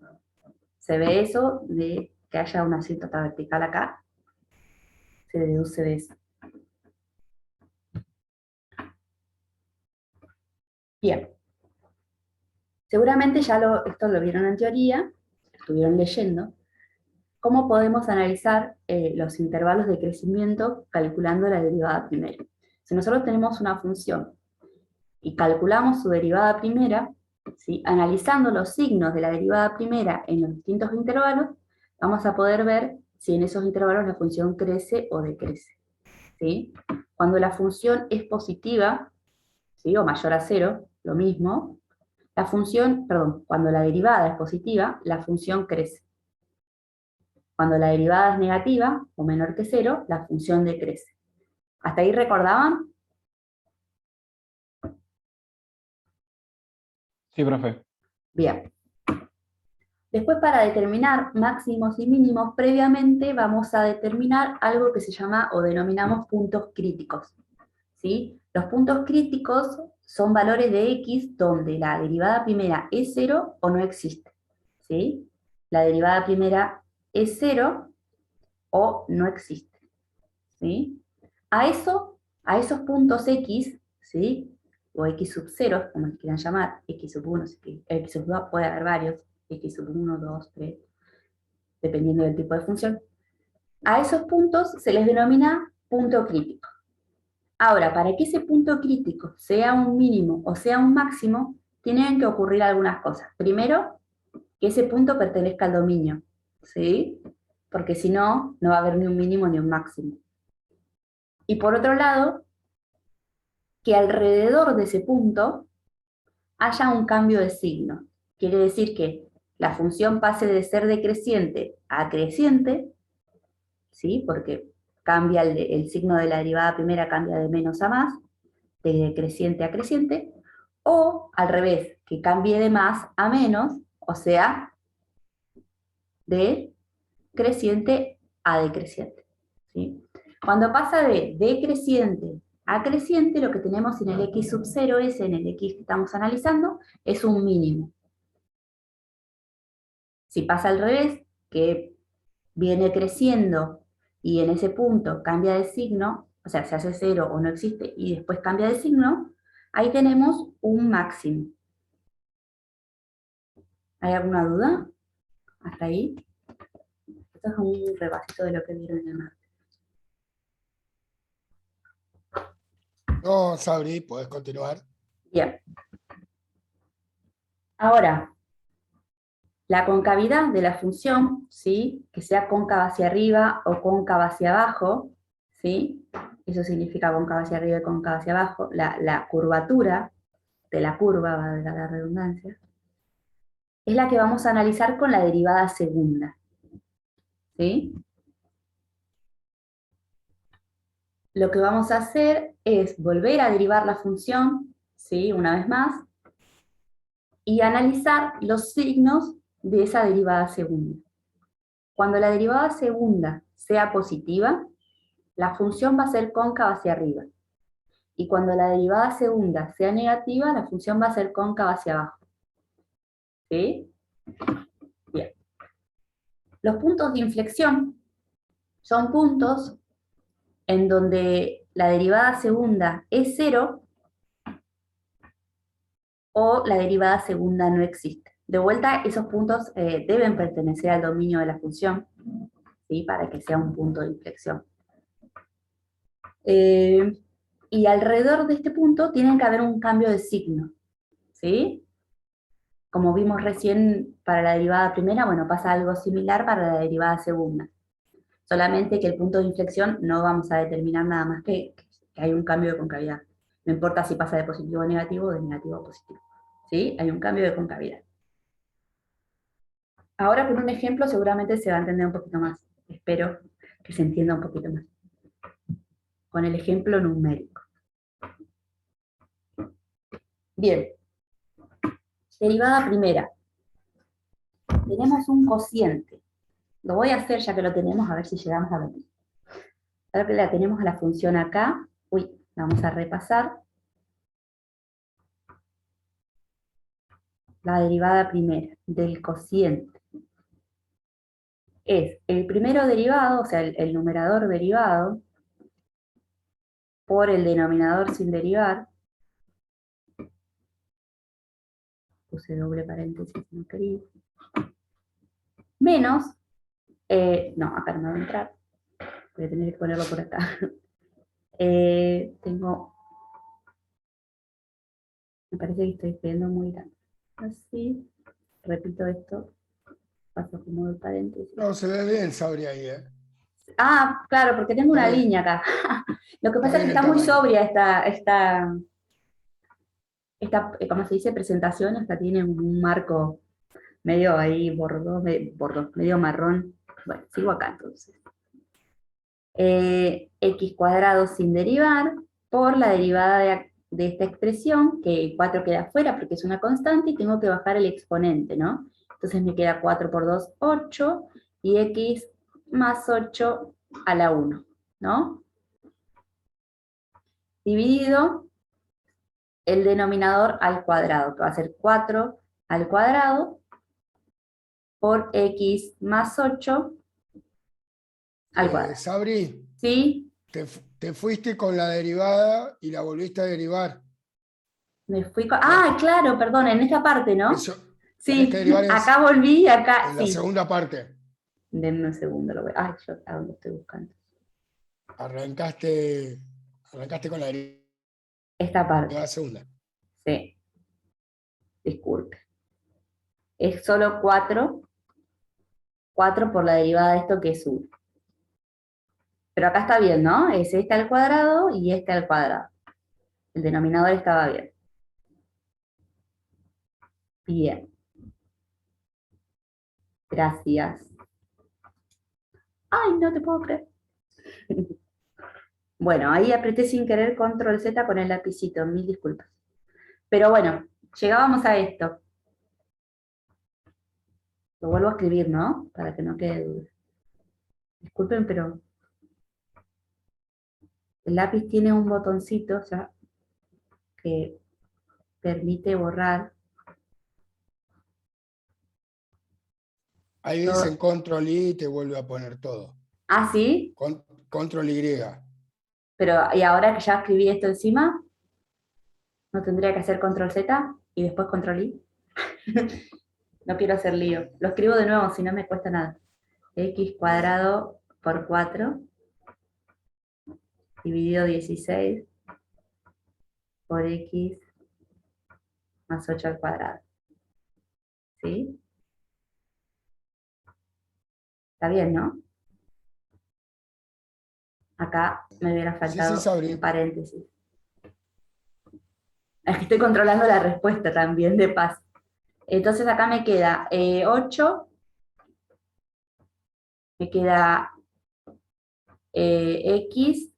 Se ve eso de que haya una asíntota vertical acá, se deduce de eso. Bien. Seguramente ya esto lo vieron en teoría, estuvieron leyendo. ¿Cómo podemos analizar los intervalos de crecimiento calculando la derivada primera? Si nosotros tenemos una función y calculamos su derivada primera, ¿sí? Analizando los signos de la derivada primera en los distintos intervalos, vamos a poder ver si en esos intervalos la función crece o decrece, ¿sí? Cuando la función es positiva, ¿sí? O mayor a 0, lo mismo. Cuando la derivada es positiva, la función crece. Cuando la derivada es negativa, o menor que 0, la función decrece. ¿Hasta ahí recordaban? Sí, profe. Bien. Después, para determinar máximos y mínimos, previamente vamos a determinar algo que se llama o denominamos puntos críticos, ¿sí? Los puntos críticos son valores de x donde la derivada primera es 0 o no existe, ¿sí? La derivada primera es 0 o no existe, ¿sí? A esos puntos x, ¿sí? O x sub 0, como les quieran llamar, x sub 1, x sub 2, puede haber varios, x sub 1, 2, 3, dependiendo del tipo de función. A esos puntos se les denomina punto crítico. Ahora, para que ese punto crítico sea un mínimo o sea un máximo, tienen que ocurrir algunas cosas. Primero, que ese punto pertenezca al dominio, ¿sí? Porque si no, no va a haber ni un mínimo ni un máximo. Y por otro lado, que alrededor de ese punto haya un cambio de signo. Quiere decir que la función pase de ser decreciente a creciente, ¿sí? Porque cambia el signo de la derivada primera, cambia de menos a más, de decreciente a creciente, o al revés, que cambie de más a menos, o sea, de creciente a decreciente, ¿sí? Cuando pasa de decreciente a creciente, lo que tenemos en el x sub 0 es, en el x que estamos analizando, es un mínimo. Si pasa al revés, que viene creciendo y en ese punto cambia de signo, o sea, se hace 0 o no existe y después cambia de signo, ahí tenemos un máximo. ¿Hay alguna duda? ¿Hasta ahí? Esto es un repasito de lo que vieron en el martes. No, Sabri, podés continuar. Bien. Ahora, la concavidad de la función, ¿sí? Que sea cóncava hacia arriba o cóncava hacia abajo, ¿sí? Eso significa cóncava hacia arriba y cóncava hacia abajo. La curvatura de la curva, valga la redundancia, es la que vamos a analizar con la derivada segunda, ¿sí? Lo que vamos a hacer es volver a derivar la función, ¿sí? Una vez más, y analizar los signos de esa derivada segunda. Cuando la derivada segunda sea positiva, la función va a ser cóncava hacia arriba. Y cuando la derivada segunda sea negativa, la función va a ser cóncava hacia abajo. ¿Sí? Bien. Los puntos de inflexión son puntos en donde la derivada segunda es 0 o la derivada segunda no existe. De vuelta, esos puntos deben pertenecer al dominio de la función, ¿sí? Para que sea un punto de inflexión. Y alrededor de este punto tiene que haber un cambio de signo, ¿sí? Como vimos recién para la derivada primera, bueno, pasa algo similar para la derivada segunda. Solamente que el punto de inflexión no vamos a determinar nada más que hay un cambio de concavidad. No importa si pasa de positivo a negativo o de negativo a positivo. ¿Sí? Hay un cambio de concavidad. Ahora con un ejemplo seguramente se va a entender un poquito más. Espero que se entienda un poquito más. Con el ejemplo numérico. Bien. Derivada primera. Tenemos un cociente. Lo voy a hacer ya que lo tenemos, a ver si llegamos a ver. Ahora que la tenemos a la función acá. Uy, vamos a repasar. La derivada primera del cociente es el primero derivado, o sea, el numerador derivado, por el denominador sin derivar. Puse doble paréntesis, no quería. Menos, no, acá no me va a entrar. Voy a tener que ponerlo por acá. Tengo, me parece que estoy escribiendo muy grande. Así, repito esto, paso como el paréntesis. No, se ve bien, Sabri, ahí, ¿eh? Ah, claro, porque tengo una Está bien. línea acá. Lo que Está pasa es que bien el está muy tamaño. sobria esta, ¿cómo se dice? Presentación, hasta tiene un marco medio ahí bordó, medio marrón. Bueno, sigo acá entonces. X cuadrado sin derivar por la derivada de esta expresión, que 4 queda afuera porque es una constante y tengo que bajar el exponente, ¿no? Entonces me queda 4 por 2, 8, y X más 8 a la 1, ¿no? Dividido el denominador al cuadrado, que va a ser 4 al cuadrado por X más 8 al cuadrado. Sabri, ¿Sí? te fuiste con la derivada y la volviste a derivar. Me fui con... Ah, claro, perdón, en esta parte, ¿no? Eso, tenés que Sí, derivar acá volví, acá, en la sí. segunda parte. Denme un segundo, lo voy... Ay, yo a dónde estoy buscando. Arrancaste con la Esta derivada parte, segunda. sí, disculpe. Es solo 4 por la derivada de esto que es 1. Pero acá está bien, ¿no? Es este al cuadrado y este al cuadrado. El denominador estaba bien. Bien. Gracias. Ay, no te puedo creer. Bueno, ahí apreté sin querer control Z con el lapicito, mil disculpas. Pero bueno, llegábamos a esto. Lo vuelvo a escribir, ¿no? Para que no quede duda. Disculpen, pero el lápiz tiene un botoncito ya que permite borrar Ahí todo. dicen control I y te vuelve a poner todo. Ah, sí, Control Y. pero y ahora que ya escribí esto encima, ¿no tendría que hacer control Z y después control I? No quiero hacer lío. Lo escribo de nuevo, si no me cuesta nada. X cuadrado por 4 dividido 16 por X más 8 al cuadrado. ¿Sí? Está bien, ¿no? Acá me hubiera Sí, sí, faltado un Sabri. paréntesis. Es que estoy controlando la respuesta también, de paso. Entonces acá me queda 8, me queda X,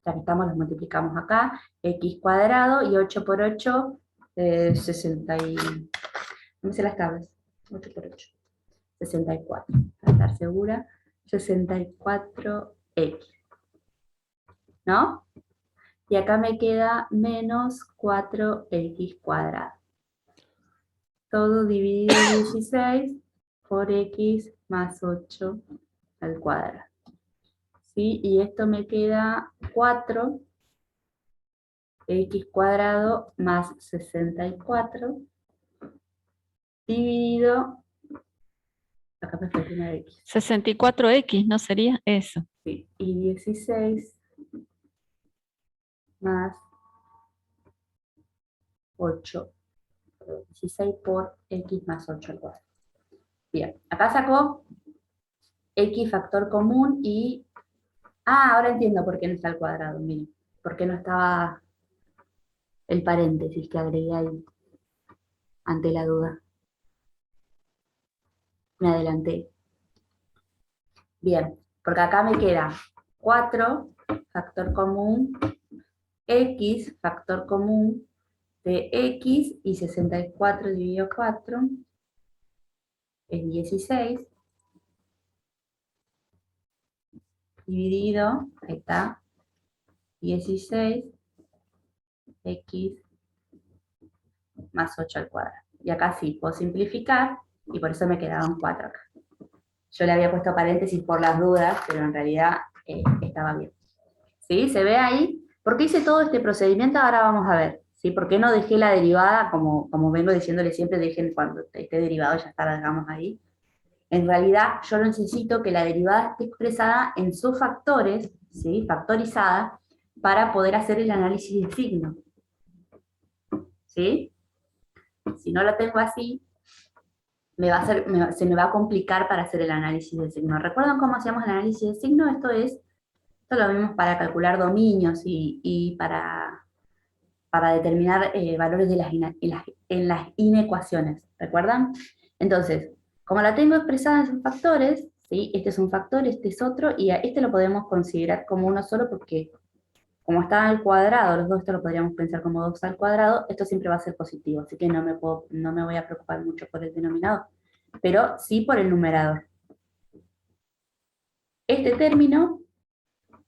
ya que estamos, los multiplicamos acá, X cuadrado, y 8 por 8, 60 y... No me sé las tablas. 8 por 8. 64. Para estar segura. 64X. ¿No? Y acá me queda menos 4X cuadrado. todo dividido 16 por x más 8 al cuadrado. ¿Sí? Y esto me queda 4 x cuadrado más 64 dividido, acá me falta una x, 64x, ¿no sería eso? sí, y 16 más 8, 16 por x más 8 al cuadrado. Bien, acá sacó x factor común y... Ah, ahora entiendo por qué no está al cuadrado, miren, por qué no estaba el paréntesis que agregué ahí, ante la duda. Me adelanté. Bien, porque acá me queda 4 factor común, x factor común de x y 64 dividido 4 es 16 dividido, ahí está, 16 x más 8 al cuadrado. Y acá sí, puedo simplificar y por eso me quedaban 4 acá. Yo le había puesto paréntesis por las dudas, pero en realidad estaba bien. ¿Sí? ¿Se ve ahí? ¿Por qué hice todo este procedimiento? Ahora vamos a ver. ¿Sí? ¿Por qué no dejé la derivada? Como vengo diciéndole siempre, dejen cuando esté derivado, ya está, la dejamos ahí. En realidad, yo necesito que la derivada esté expresada en sus factores, ¿sí? Factorizada, para poder hacer el análisis de signo. ¿Sí? Si no lo tengo así, se me va a complicar para hacer el análisis de signo. ¿Recuerdan cómo hacíamos el análisis de signo? Esto lo vimos para calcular dominios y para determinar valores en las inecuaciones, ¿recuerdan? Entonces, como la tengo expresada en sus factores, ¿sí? Este es un factor, este es otro, y a este lo podemos considerar como uno solo porque como está al cuadrado, los dos esto lo podríamos pensar como 2 al cuadrado, esto siempre va a ser positivo, así que no me voy a preocupar mucho por el denominador, pero sí por el numerador. Este término,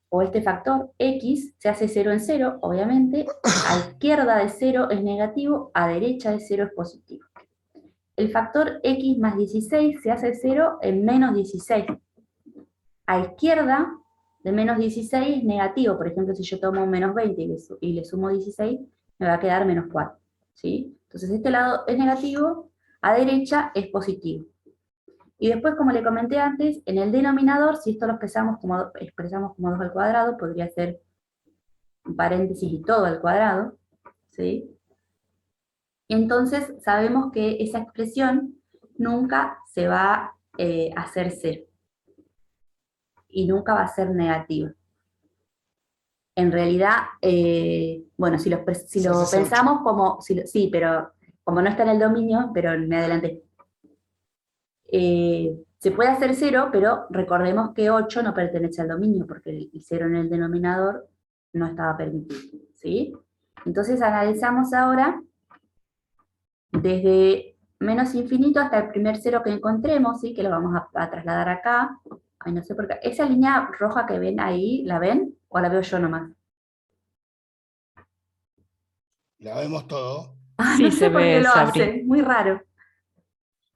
o este factor x, se hace 0 en 0, obviamente, a izquierda de 0 es negativo, a derecha de 0 es positivo. El factor x más 16 se hace 0 en menos 16. A izquierda de menos 16 es negativo, por ejemplo, si yo tomo menos 20 y le sumo 16, me va a quedar menos 4. ¿Sí? Entonces este lado es negativo, a derecha es positivo. Y después, como le comenté antes, en el denominador, si esto lo expresamos como 2 al cuadrado, podría ser un paréntesis y todo al cuadrado, ¿sí? Entonces sabemos que esa expresión nunca se va a hacer 0. Y nunca va a ser negativa. En realidad, bueno, si lo pensamos como, sí, pero como no está en el dominio, pero me adelanté. Se puede hacer 0, pero recordemos que 8 no pertenece al dominio, porque el 0 en el denominador no estaba permitido, ¿sí? Entonces analizamos ahora desde menos infinito hasta el primer 0 que encontremos, ¿sí? Que lo vamos a trasladar acá. Ay, no sé por qué. ¿Esa línea roja que ven ahí, la ven? ¿O la veo yo nomás? La vemos todo. Ah, Sí, no se sé por qué ve, lo Sabri. hace, muy raro.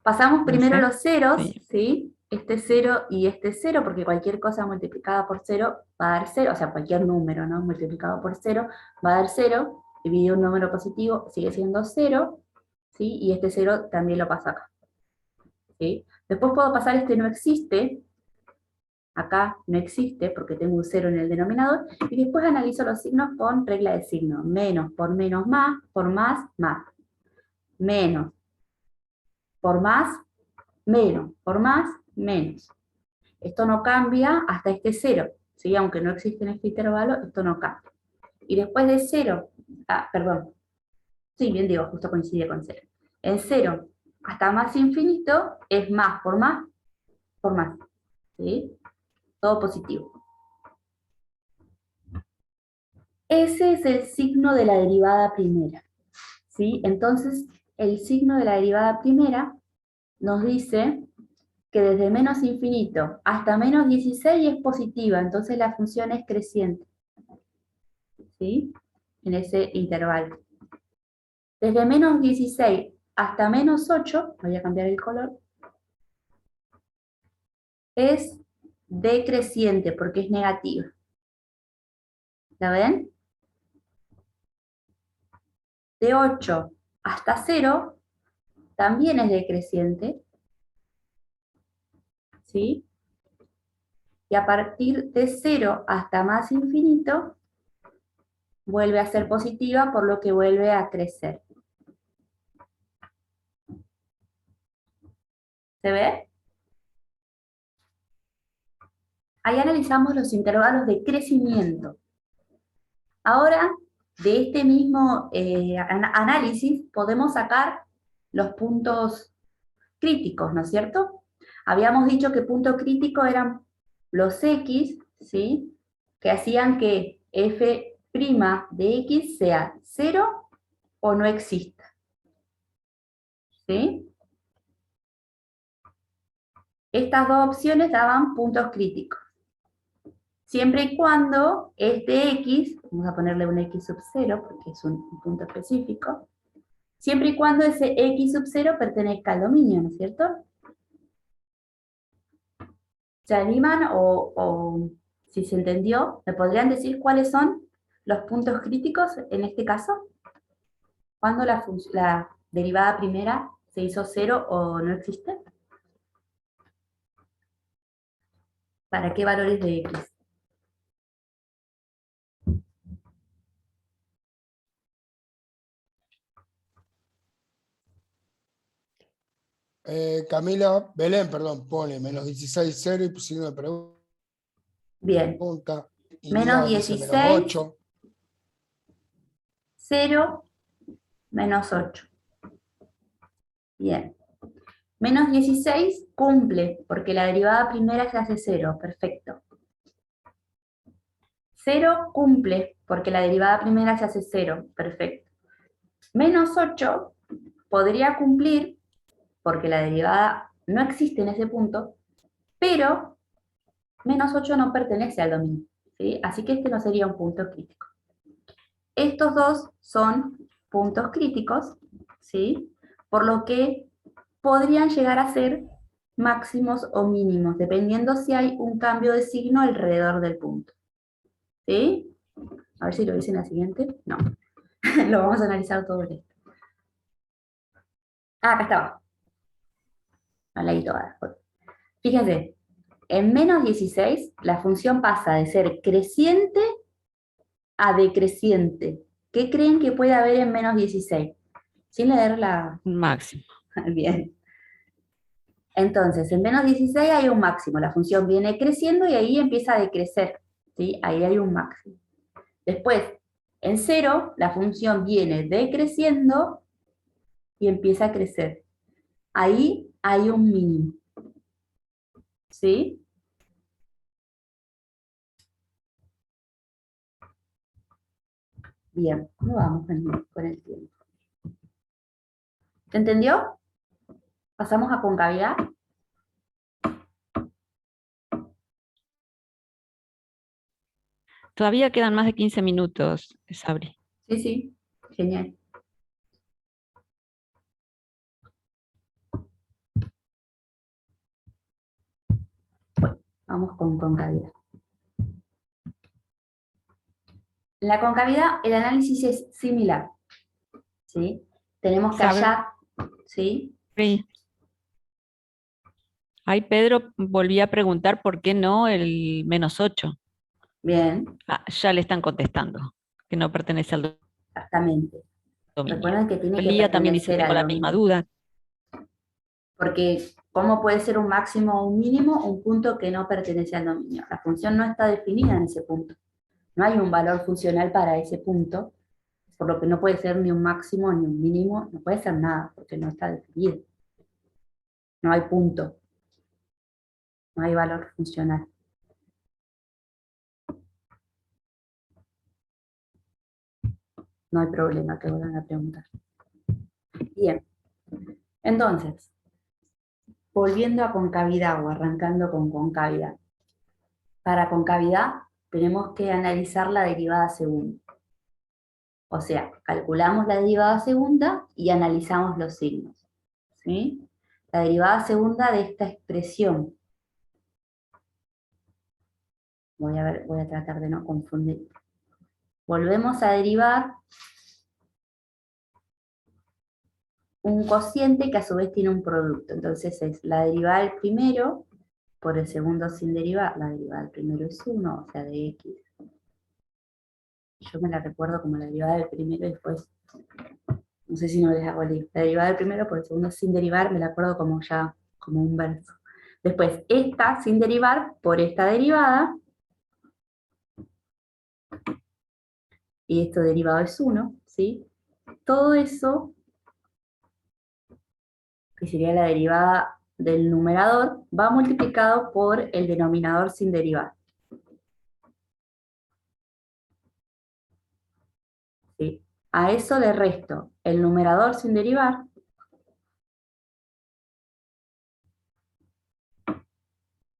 Pasamos No primero sé. los ceros, Sí. ¿sí? Este 0 y este 0, porque cualquier cosa multiplicada por 0 va a dar 0, o sea, cualquier número, ¿no? Multiplicado por 0 va a dar 0, dividido un número positivo sigue siendo 0, ¿sí? Y este 0 también lo pasa acá, ¿sí? Después puedo pasar este no existe, acá no existe porque tengo un 0 en el denominador, y después analizo los signos con regla de signo, menos por menos más, por más, más. Menos por más, menos, por más, menos. Esto no cambia hasta este 0, ¿sí? Aunque no existe en este intervalo, esto no cambia. Y después de 0, perdón, sí, bien digo, justo coincide con 0. En 0 hasta más infinito es más, por más, ¿sí? Todo positivo. Ese es el signo de la derivada primera, ¿sí? Entonces, el signo de la derivada primera nos dice que desde menos infinito hasta menos 16 es positiva, entonces la función es creciente, ¿sí? En ese intervalo. Desde menos 16 hasta menos 8, voy a cambiar el color, es decreciente porque es negativa. ¿La ven? De 8 hasta 0 también es decreciente, ¿sí? Y a partir de 0 hasta más infinito, vuelve a ser positiva, por lo que vuelve a crecer. ¿Se ve? Ahí analizamos los intervalos de crecimiento. Ahora, de este mismo análisis, podemos sacar los puntos críticos, ¿no es cierto? Habíamos dicho que punto crítico eran los X, ¿sí? Que hacían que f' de X sea 0 o no exista. ¿Sí? Estas dos opciones daban puntos críticos. Siempre y cuando este X, vamos a ponerle un X sub 0 porque es un punto específico, siempre y cuando ese X sub 0 pertenezca al dominio, ¿no es cierto? ¿Se animan o si se entendió, me podrían decir cuáles son los puntos críticos en este caso? ¿Cuándo la derivada primera se hizo 0 o no existe? ¿Para qué valores de X? Camila, Belén, perdón, pone menos 16, 0 y signo de Bien, pregunta. menos Inía dice menos 16, 8. 0, menos 8. Bien. Menos 16 cumple, porque la derivada primera se hace 0, perfecto. 0 cumple, porque la derivada primera se hace 0, perfecto. Menos 8 podría cumplir, porque la derivada no existe en ese punto, pero menos 8 no pertenece al dominio, ¿sí? Así que este no sería un punto crítico. Estos dos son puntos críticos, ¿sí? Por lo que podrían llegar a ser máximos o mínimos, dependiendo si hay un cambio de signo alrededor del punto. ¿Sí? A ver si lo hice en la siguiente. No. Lo vamos a analizar todo esto. Ah, acá estaba. Al ladito abajo. Fíjense, en menos 16 la función pasa de ser creciente a decreciente. ¿Qué creen que puede haber en menos 16? Sin leer la... Un máximo. Bien. Entonces, en menos 16 hay un máximo. La función viene creciendo y ahí empieza a decrecer. ¿Sí? Ahí hay un máximo. Después, en 0, la función viene decreciendo y empieza a crecer. Ahí hay un mínimo. ¿Sí? Bien, ¿cómo vamos con el tiempo? ¿Se entendió? Pasamos a concavidad. Todavía quedan más de 15 minutos, Sabri. Sí, sí, genial. Bueno, vamos con concavidad. En la concavidad el análisis es similar. ¿Sí? Tenemos que hallar, ¿sí? Sí. Ahí Pedro volvía a preguntar por qué no el menos 8. Bien, Ya le están contestando, que no pertenece al exactamente. dominio. Recuerden que tiene que Lía también dice, pertenecer tengo al la misma dominio. duda. Porque, ¿cómo puede ser un máximo o un mínimo un punto que no pertenece al dominio? La función no está definida en ese punto. No hay un valor funcional para ese punto, por lo que no puede ser ni un máximo ni un mínimo, no puede ser nada, porque no está definido. No hay punto. No hay valor funcional. No hay problema que vuelvan a preguntar. Bien. Entonces, volviendo a concavidad o arrancando con concavidad. Para concavidad tenemos que analizar la derivada segunda. O sea, calculamos la derivada segunda y analizamos los signos. ¿Sí? La derivada segunda de esta expresión. Voy a tratar de no confundir. Volvemos a derivar un cociente que a su vez tiene un producto. Entonces es la derivada del primero por el segundo sin derivar. La derivada del primero es 1, o sea, de x. Yo me la recuerdo como la derivada del primero y después, no sé si no les hago el lío. La derivada del primero por el segundo sin derivar, me la acuerdo como ya, como un verso. Después, esta sin derivar por esta derivada, y esto derivado es 1, ¿sí? Todo eso, que sería la derivada del numerador, va multiplicado por el denominador sin derivar. ¿Sí? A eso le resto el numerador sin derivar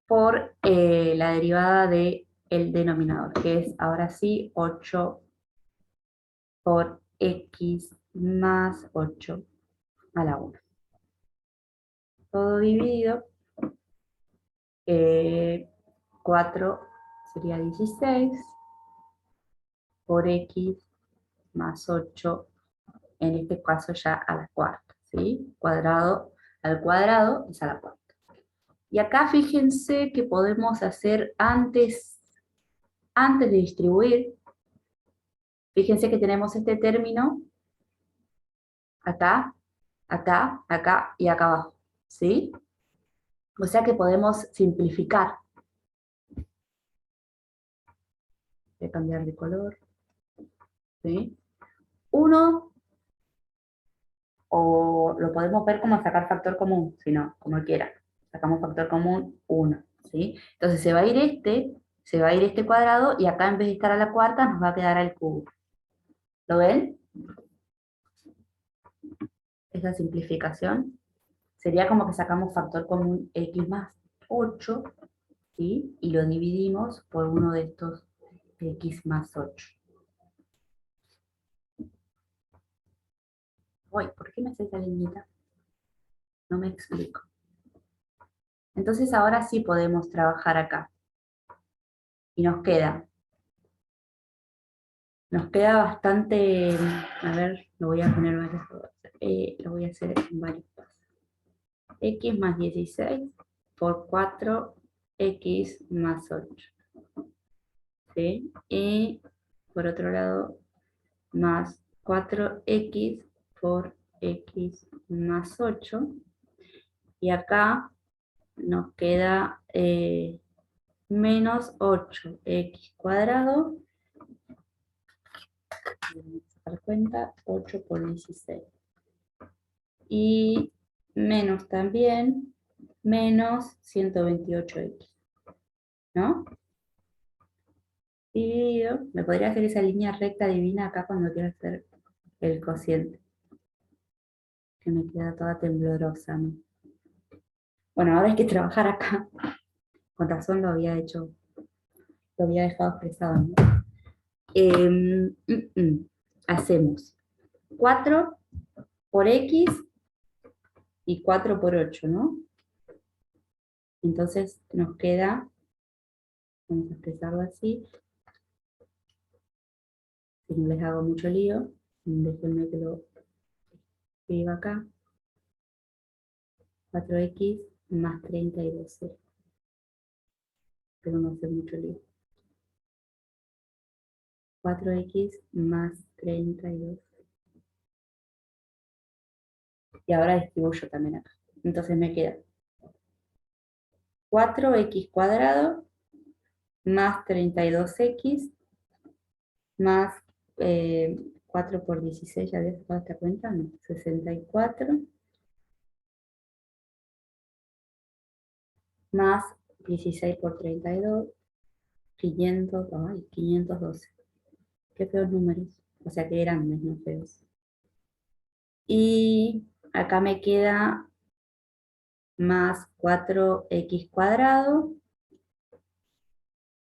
por la derivada del denominador, que es ahora sí 8 por x más 8 a la 1. Todo dividido, 4 sería 16 por x más 8, en este caso ya a la cuarta, ¿sí? Cuadrado al cuadrado es a la cuarta. Y acá fíjense que podemos hacer antes de distribuir, fíjense que tenemos este término acá, acá, acá y acá abajo, ¿sí? O sea que podemos simplificar. Voy a cambiar de color, ¿sí? Uno, o lo podemos ver como sacar factor común, si no, como quiera. Sacamos factor común 1, ¿sí? Entonces se va a ir este cuadrado, y acá en vez de estar a la cuarta nos va a quedar al cubo. ¿Lo ven? Esa simplificación sería como que sacamos factor común x más 8, ¿sí? Y lo dividimos por uno de estos x más 8. Uy, ¿por qué me hace esa liñita? No me explico. Entonces ahora sí podemos trabajar acá. Y nos queda bastante, a ver, lo voy a poner varias cosas. Lo voy a hacer en varios pasos. X más 16 por 4x más 8. ¿Sí? Y por otro lado, más 4x por x más 8. Y acá nos queda menos 8x cuadrado. Vamos a dar cuenta, 8 por 16. Y menos también, menos 128x, ¿no? Dividido, me podría hacer esa línea recta divina acá cuando quiero hacer el cociente, que me queda toda temblorosa, ¿no? Bueno, ahora hay que trabajar acá. Con razón lo había dejado expresado, ¿no? Hacemos 4 por x y 4 por 8, ¿no? Entonces nos queda, vamos a expresarlo así, si no les hago mucho lío, déjenme que lo escriba acá. 4x más 32. Pero no hace mucho lío. 4x más 32. Y ahora distribuyo también acá. Entonces me queda 4x cuadrado más 32x más 4 por 16, ¿ya había sacado esta cuenta? No, 64 más 16 por 32, 512. Qué feos números, o sea que grandes, no feos. Y acá me queda más 4x cuadrado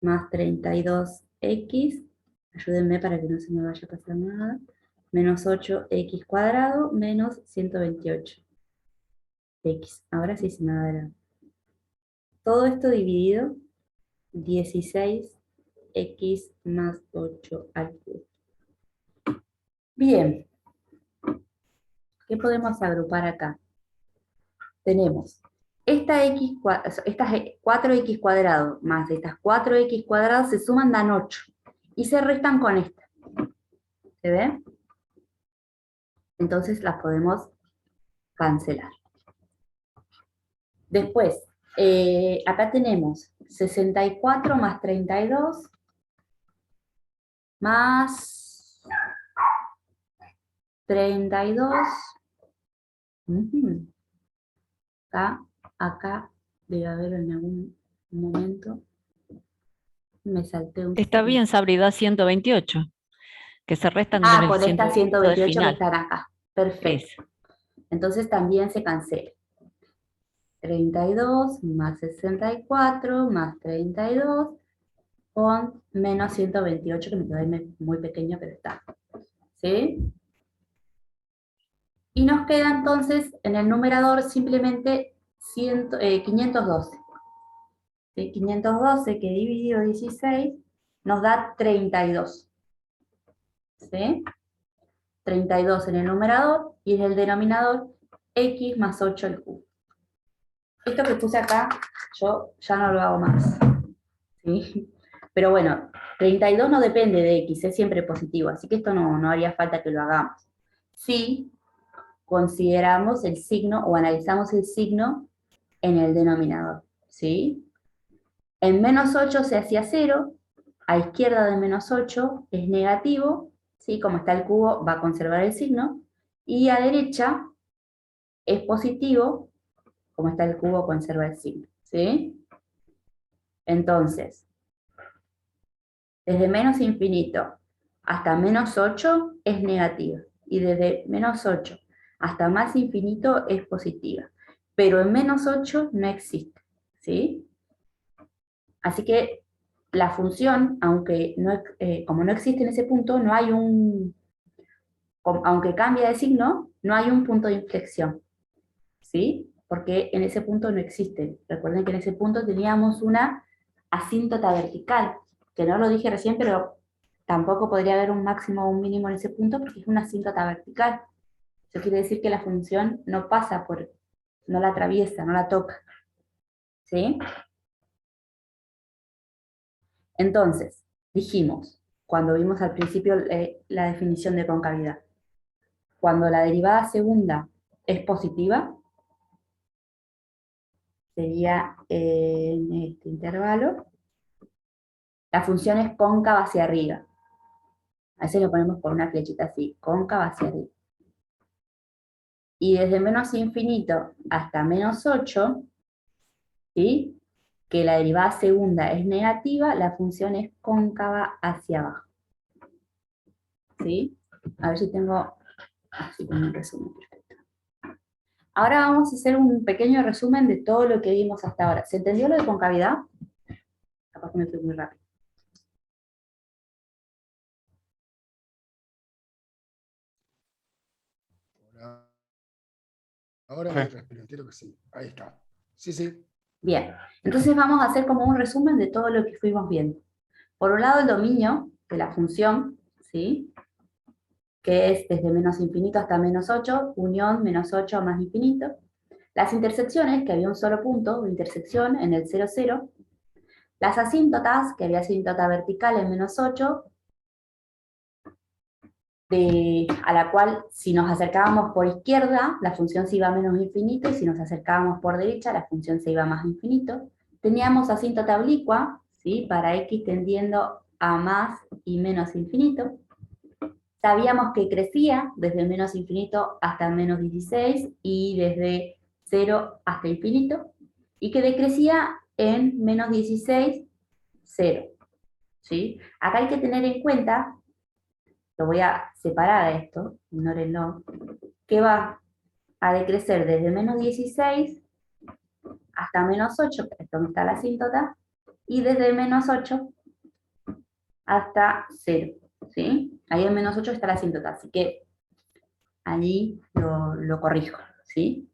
más 32x Ayúdenme para que no se me vaya a pasar nada. Menos 8x cuadrado menos 128. X. Ahora sí se me va a dar. Todo esto dividido 16x más 8 al cubo. Bien. ¿Qué podemos agrupar acá? Tenemos estas 4x cuadrado más estas 4x cuadrado se suman, dan 8. Y se restan con esta. ¿Se ve? Entonces las podemos cancelar. Después, acá tenemos 64 más 32 más 32. Acá debe haber en algún momento. Me salté un Está bien, Sabri, da 128, que se restan con el con esta 128 de 128 que final. están acá. Perfecto. Eso. Entonces también se cancela. 32 más 64 más 32 con menos 128, que me quedó ahí muy pequeño, pero está. ¿Sí? Y nos queda entonces en el numerador simplemente 512. ¿Sí? 512 que dividido 16 nos da 32. ¿Sí? 32 en el numerador y en el denominador x más 8 al cubo. Esto que puse acá, yo ya no lo hago más. ¿Sí? Pero bueno, 32 no depende de x, es siempre positivo, así que esto no haría falta que lo hagamos. Si consideramos el signo o analizamos el signo en el denominador. ¿Sí? En menos 8 se hacía 0, a izquierda de menos 8 es negativo, ¿sí? Como está el cubo va a conservar el signo, y a derecha es positivo, como está el cubo conserva el signo. ¿Sí? Entonces, desde menos infinito hasta menos 8 es negativa, y desde menos 8 hasta más infinito es positiva, pero en menos 8 no existe. ¿Sí? Así que la función, aunque no, como no existe en ese punto, no hay aunque cambia de signo, no hay un punto de inflexión, ¿sí? Porque en ese punto no existe. Recuerden que en ese punto teníamos una asíntota vertical, que no lo dije recién, pero tampoco podría haber un máximo o un mínimo en ese punto porque es una asíntota vertical. Eso quiere decir que la función no pasa no la atraviesa, no la toca, ¿sí? Entonces, dijimos, cuando vimos al principio la definición de concavidad, cuando la derivada segunda es positiva, sería en este intervalo, la función es cóncava hacia arriba. A veces lo ponemos por una flechita así, cóncava hacia arriba. Y desde menos infinito hasta menos 8, ¿sí? Que la derivada segunda es negativa, la función es cóncava hacia abajo. ¿Sí? A ver si tengo... Así como un resumen perfecto. Ahora vamos a hacer un pequeño resumen de todo lo que vimos hasta ahora. ¿Se entendió lo de concavidad? Capaz que me fui muy rápido. Ahora Sí. me respiro, entiendo que sí. Ahí está. Sí, sí. Bien, entonces vamos a hacer como un resumen de todo lo que fuimos viendo. Por un lado, el dominio de la función, ¿sí? Que es desde menos infinito hasta menos 8, unión menos 8 más infinito. Las intersecciones, que había un solo punto de intersección en el 0, 0. Las asíntotas, que había asíntota vertical en menos 8, a la cual si nos acercábamos por izquierda, la función se iba a menos infinito, y si nos acercábamos por derecha, la función se iba a más infinito. Teníamos asíntota oblicua, ¿sí? Para x tendiendo a más y menos infinito. Sabíamos que crecía desde menos infinito hasta menos 16 y desde 0 hasta infinito, y que decrecía en menos 16, 0. ¿Sí? Acá hay que tener en cuenta, lo voy a separar a esto, ignórenlo, que va a decrecer desde menos 16 hasta menos 8, que es donde está la asíntota, y desde menos 8 hasta 0. ¿sí? Ahí en menos 8 está la asíntota, así que allí lo corrijo, ¿sí?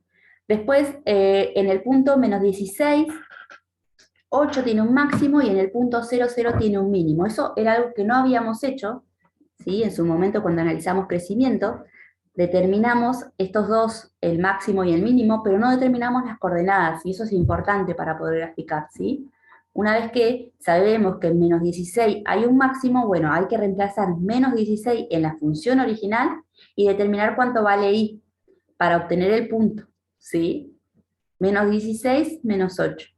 Después, en el punto menos 16, 8 tiene un máximo y en el punto 0, 0 tiene un mínimo. Eso era algo que no habíamos hecho, ¿sí? En su momento cuando analizamos crecimiento, determinamos estos dos, el máximo y el mínimo, pero no determinamos las coordenadas, y eso es importante para poder graficar, ¿sí? Una vez que sabemos que en menos 16 hay un máximo, bueno, hay que reemplazar menos 16 en la función original y determinar cuánto vale i para obtener el punto, ¿sí? Menos 16, menos 8.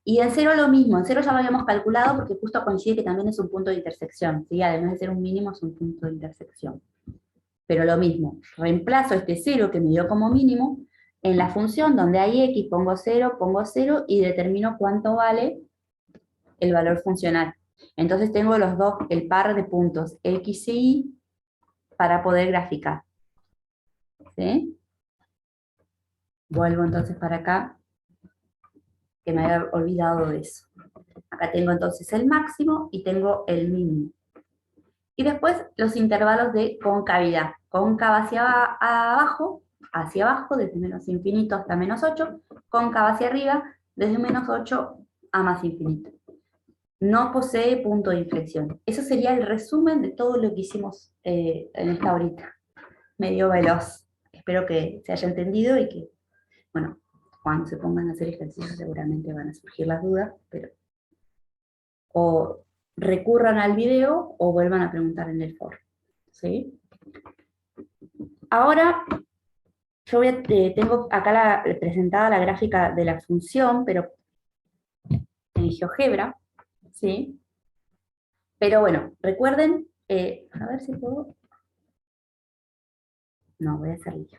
Y en 0 lo mismo, en 0 ya lo habíamos calculado porque justo coincide que también es un punto de intersección, ¿sí? Además de ser un mínimo, es un punto de intersección. Pero lo mismo, reemplazo este 0 que me dio como mínimo en la función donde hay x, pongo 0 y determino cuánto vale el valor funcional. Entonces tengo los dos, el par de puntos x y y para poder graficar. ¿Sí? Vuelvo entonces para acá, que me había olvidado de eso. Acá tengo entonces el máximo y tengo el mínimo. Y después los intervalos de concavidad. Cóncava hacia abajo, desde menos infinito hasta menos 8, cóncava hacia arriba, desde menos 8 a más infinito. No posee punto de inflexión. Eso sería el resumen de todo lo que hicimos en esta horita. Medio veloz. Espero que se haya entendido y que, bueno, cuando se pongan a hacer ejercicios seguramente van a surgir las dudas, pero o recurran al video o vuelvan a preguntar en el foro. ¿Sí? Ahora, yo tengo acá presentada la gráfica de la función, pero en GeoGebra, ¿sí? Pero bueno, recuerden, a ver si puedo. No, voy a hacerlo yo.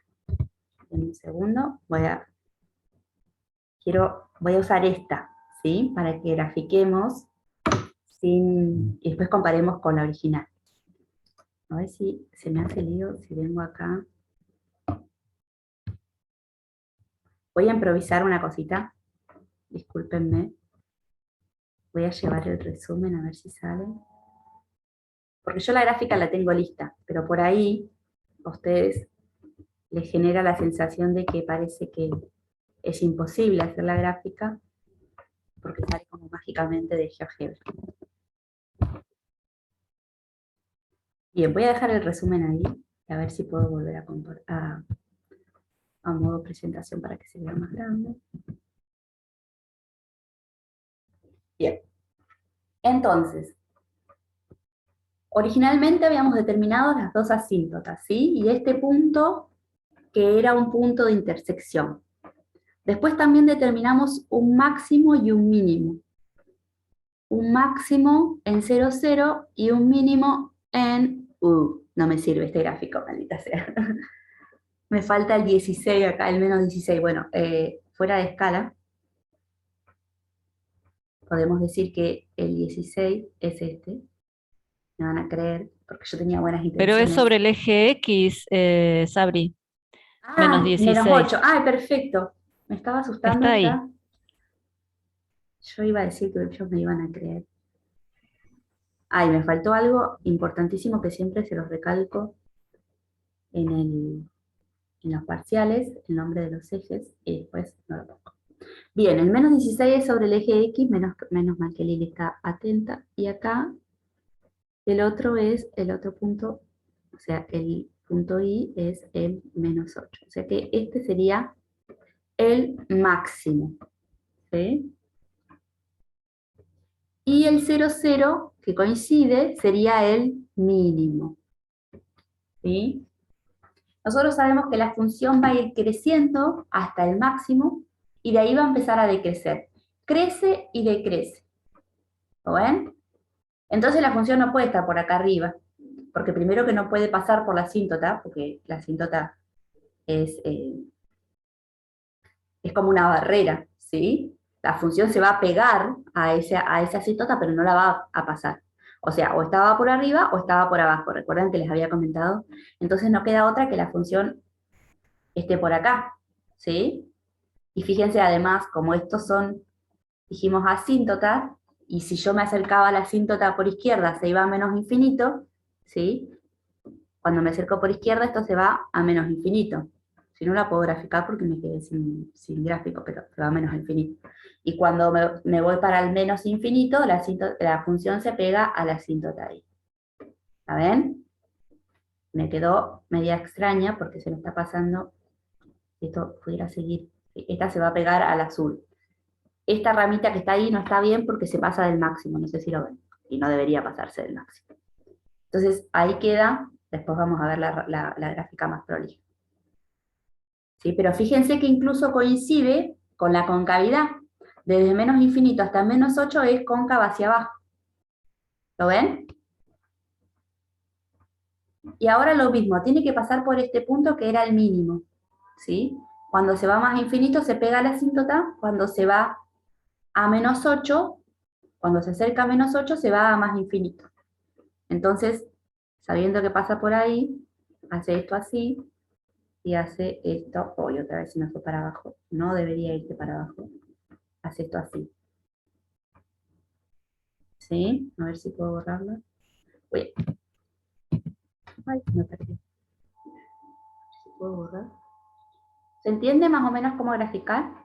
En un segundo, voy a usar esta, ¿sí? Para que grafiquemos y después comparemos con la original. A ver si se me hace lío, si vengo acá. Voy a improvisar una cosita, discúlpenme. Voy a llevar el resumen a ver si sale. Porque yo la gráfica la tengo lista, pero por ahí a ustedes les genera la sensación de que parece que es imposible hacer la gráfica porque sale como mágicamente de GeoGebra. Bien, voy a dejar el resumen ahí, a ver si puedo volver a modo presentación para que se vea más grande. Bien, entonces, originalmente habíamos determinado las dos asíntotas, ¿sí? Y este punto que era un punto de intersección. Después también determinamos un máximo y un mínimo. Un máximo en 0, 0 y un mínimo en... no me sirve este gráfico, maldita sea. Me falta el 16 acá, el menos 16. Bueno, fuera de escala, podemos decir que el 16 es este. Me van a creer, porque yo tenía buenas Pero es intenciones. sobre el eje X, Sabri, menos Menos 16. 8. Perfecto. Me estaba asustando Está ahí. esta. Yo iba a decir que ellos me iban a creer. Me faltó algo importantísimo que siempre se los recalco en los parciales, el nombre de los ejes, y después no lo pongo. Bien, el menos 16 es sobre el eje X, menos mal que Lili está atenta, y acá el otro es el otro punto, o sea, el punto I es el menos 8. O sea que este sería el máximo, ¿sí? Y el 0, 0, que coincide, sería el mínimo, ¿sí? Nosotros sabemos que la función va a ir creciendo hasta el máximo y de ahí va a empezar a decrecer. Crece y decrece. ¿Lo ven? Entonces la función no puede estar por acá arriba, porque primero que no puede pasar por la asíntota, porque la asíntota es como una barrera, ¿sí? La función se va a pegar a esa asíntota, pero no la va a pasar. O sea, o estaba por arriba o estaba por abajo. ¿Recuerdan que les había comentado? Entonces no queda otra que la función esté por acá, ¿sí? Y fíjense además, como estos son, dijimos, asíntotas, y si yo me acercaba a la asíntota por izquierda se iba a menos infinito, ¿sí? Cuando me acerco por izquierda esto se va a menos infinito. Si no la puedo graficar porque me quedé sin gráfico, pero se va a menos infinito. Y cuando me voy para el menos infinito, la función se pega a la asíntota ahí. ¿La ven? Me quedó media extraña porque se me está pasando, si esto pudiera seguir, esta se va a pegar al azul. Esta ramita que está ahí no está bien porque se pasa del máximo, no sé si lo ven, y no debería pasarse del máximo. Entonces ahí queda, después vamos a ver la gráfica más prolija. ¿Sí? Pero fíjense que incluso coincide con la concavidad. Desde menos infinito hasta menos 8 es cóncava hacia abajo. ¿Lo ven? Y ahora lo mismo, tiene que pasar por este punto que era el mínimo. ¿Sí? Cuando se va más infinito se pega a la asíntota, cuando se va a menos 8, cuando se acerca a menos 8 se va a más infinito. Entonces, sabiendo que pasa por ahí, hace esto así, y hace esto, y otra vez se me fue para abajo, no debería irse para abajo, hace esto así. ¿Sí? A ver si puedo borrarlo. Uy. Ay, me perdí. ¿Si puedo borrar? ¿Se entiende más o menos cómo graficar?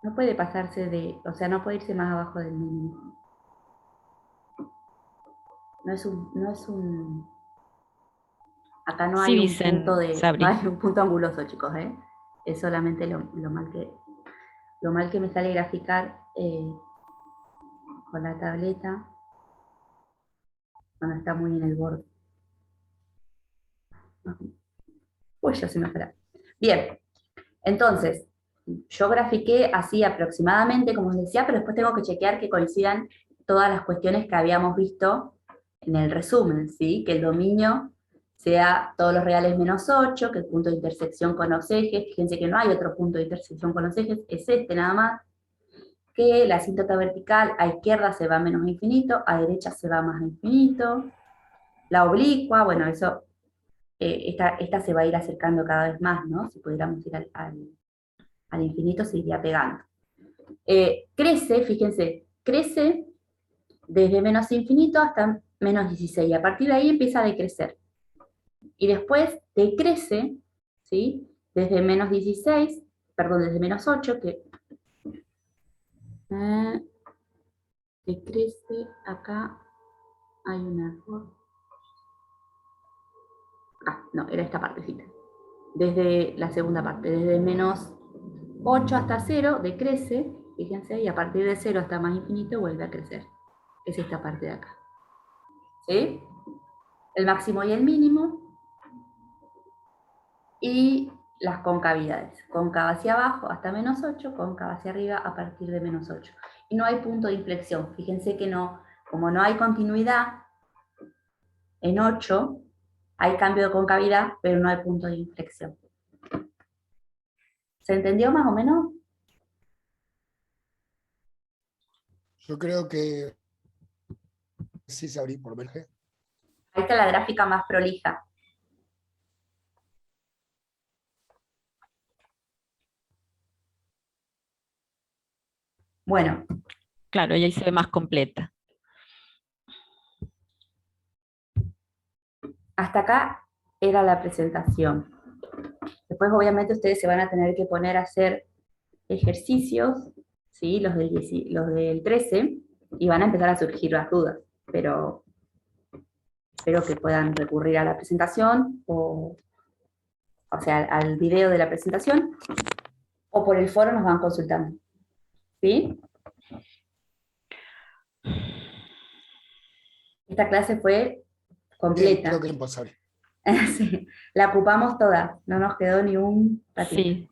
No puede pasarse o sea, no puede irse más abajo del mínimo. No es un, acá no Sí, hay un punto dicen, no Sabri. hay un punto anguloso, chicos, ¿eh? Es solamente lo mal que me sale graficar con la tableta cuando está muy en el borde. Uy, ya se me fue. Bien, entonces, yo grafiqué así aproximadamente, como os decía, pero después tengo que chequear que coincidan todas las cuestiones que habíamos visto en el resumen, ¿sí? Que el dominio sea todos los reales menos 8, que el punto de intersección con los ejes, fíjense que no hay otro punto de intersección con los ejes, es este nada más, que la asíntota vertical a izquierda se va a menos infinito, a derecha se va a más infinito, la oblicua, bueno, eso, esta se va a ir acercando cada vez más, ¿no? Si pudiéramos ir al infinito se iría pegando. Crece, fíjense, crece desde menos infinito hasta menos 16, y a partir de ahí empieza a decrecer. Y después decrece, ¿sí? Desde menos 16, perdón, desde menos 8, que decrece, acá hay un error. No, era esta partecita. Desde la segunda parte, desde menos 8 hasta 0 decrece, fíjense, y a partir de 0 hasta más infinito vuelve a crecer. Es esta parte de acá. ¿Sí? El máximo y el mínimo, y las concavidades. Cóncava hacia abajo hasta menos 8, cóncava hacia arriba a partir de menos 8. Y no hay punto de inflexión. Fíjense que no, como no hay continuidad en 8, hay cambio de concavidad, pero no hay punto de inflexión. ¿Se entendió más o menos? Yo creo que sí sabrí por lo menos. Ahí está la gráfica más prolija. Bueno, Claro, y ahí se ve más completa. hasta acá era la presentación. Después obviamente ustedes se van a tener que poner a hacer ejercicios, ¿sí? Los del 13, y van a empezar a surgir las dudas, pero espero que puedan recurrir a la presentación, o sea, al video de la presentación, o por el foro nos van consultando. ¿Sí? Esta clase fue completa. Creo que es imposible. Sí, la ocupamos toda, no nos quedó ni un ratito. Sí.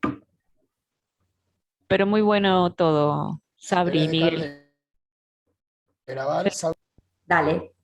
Pero muy bueno todo, ¿Querés Sabri, dejar Miguel. de grabar? Dale.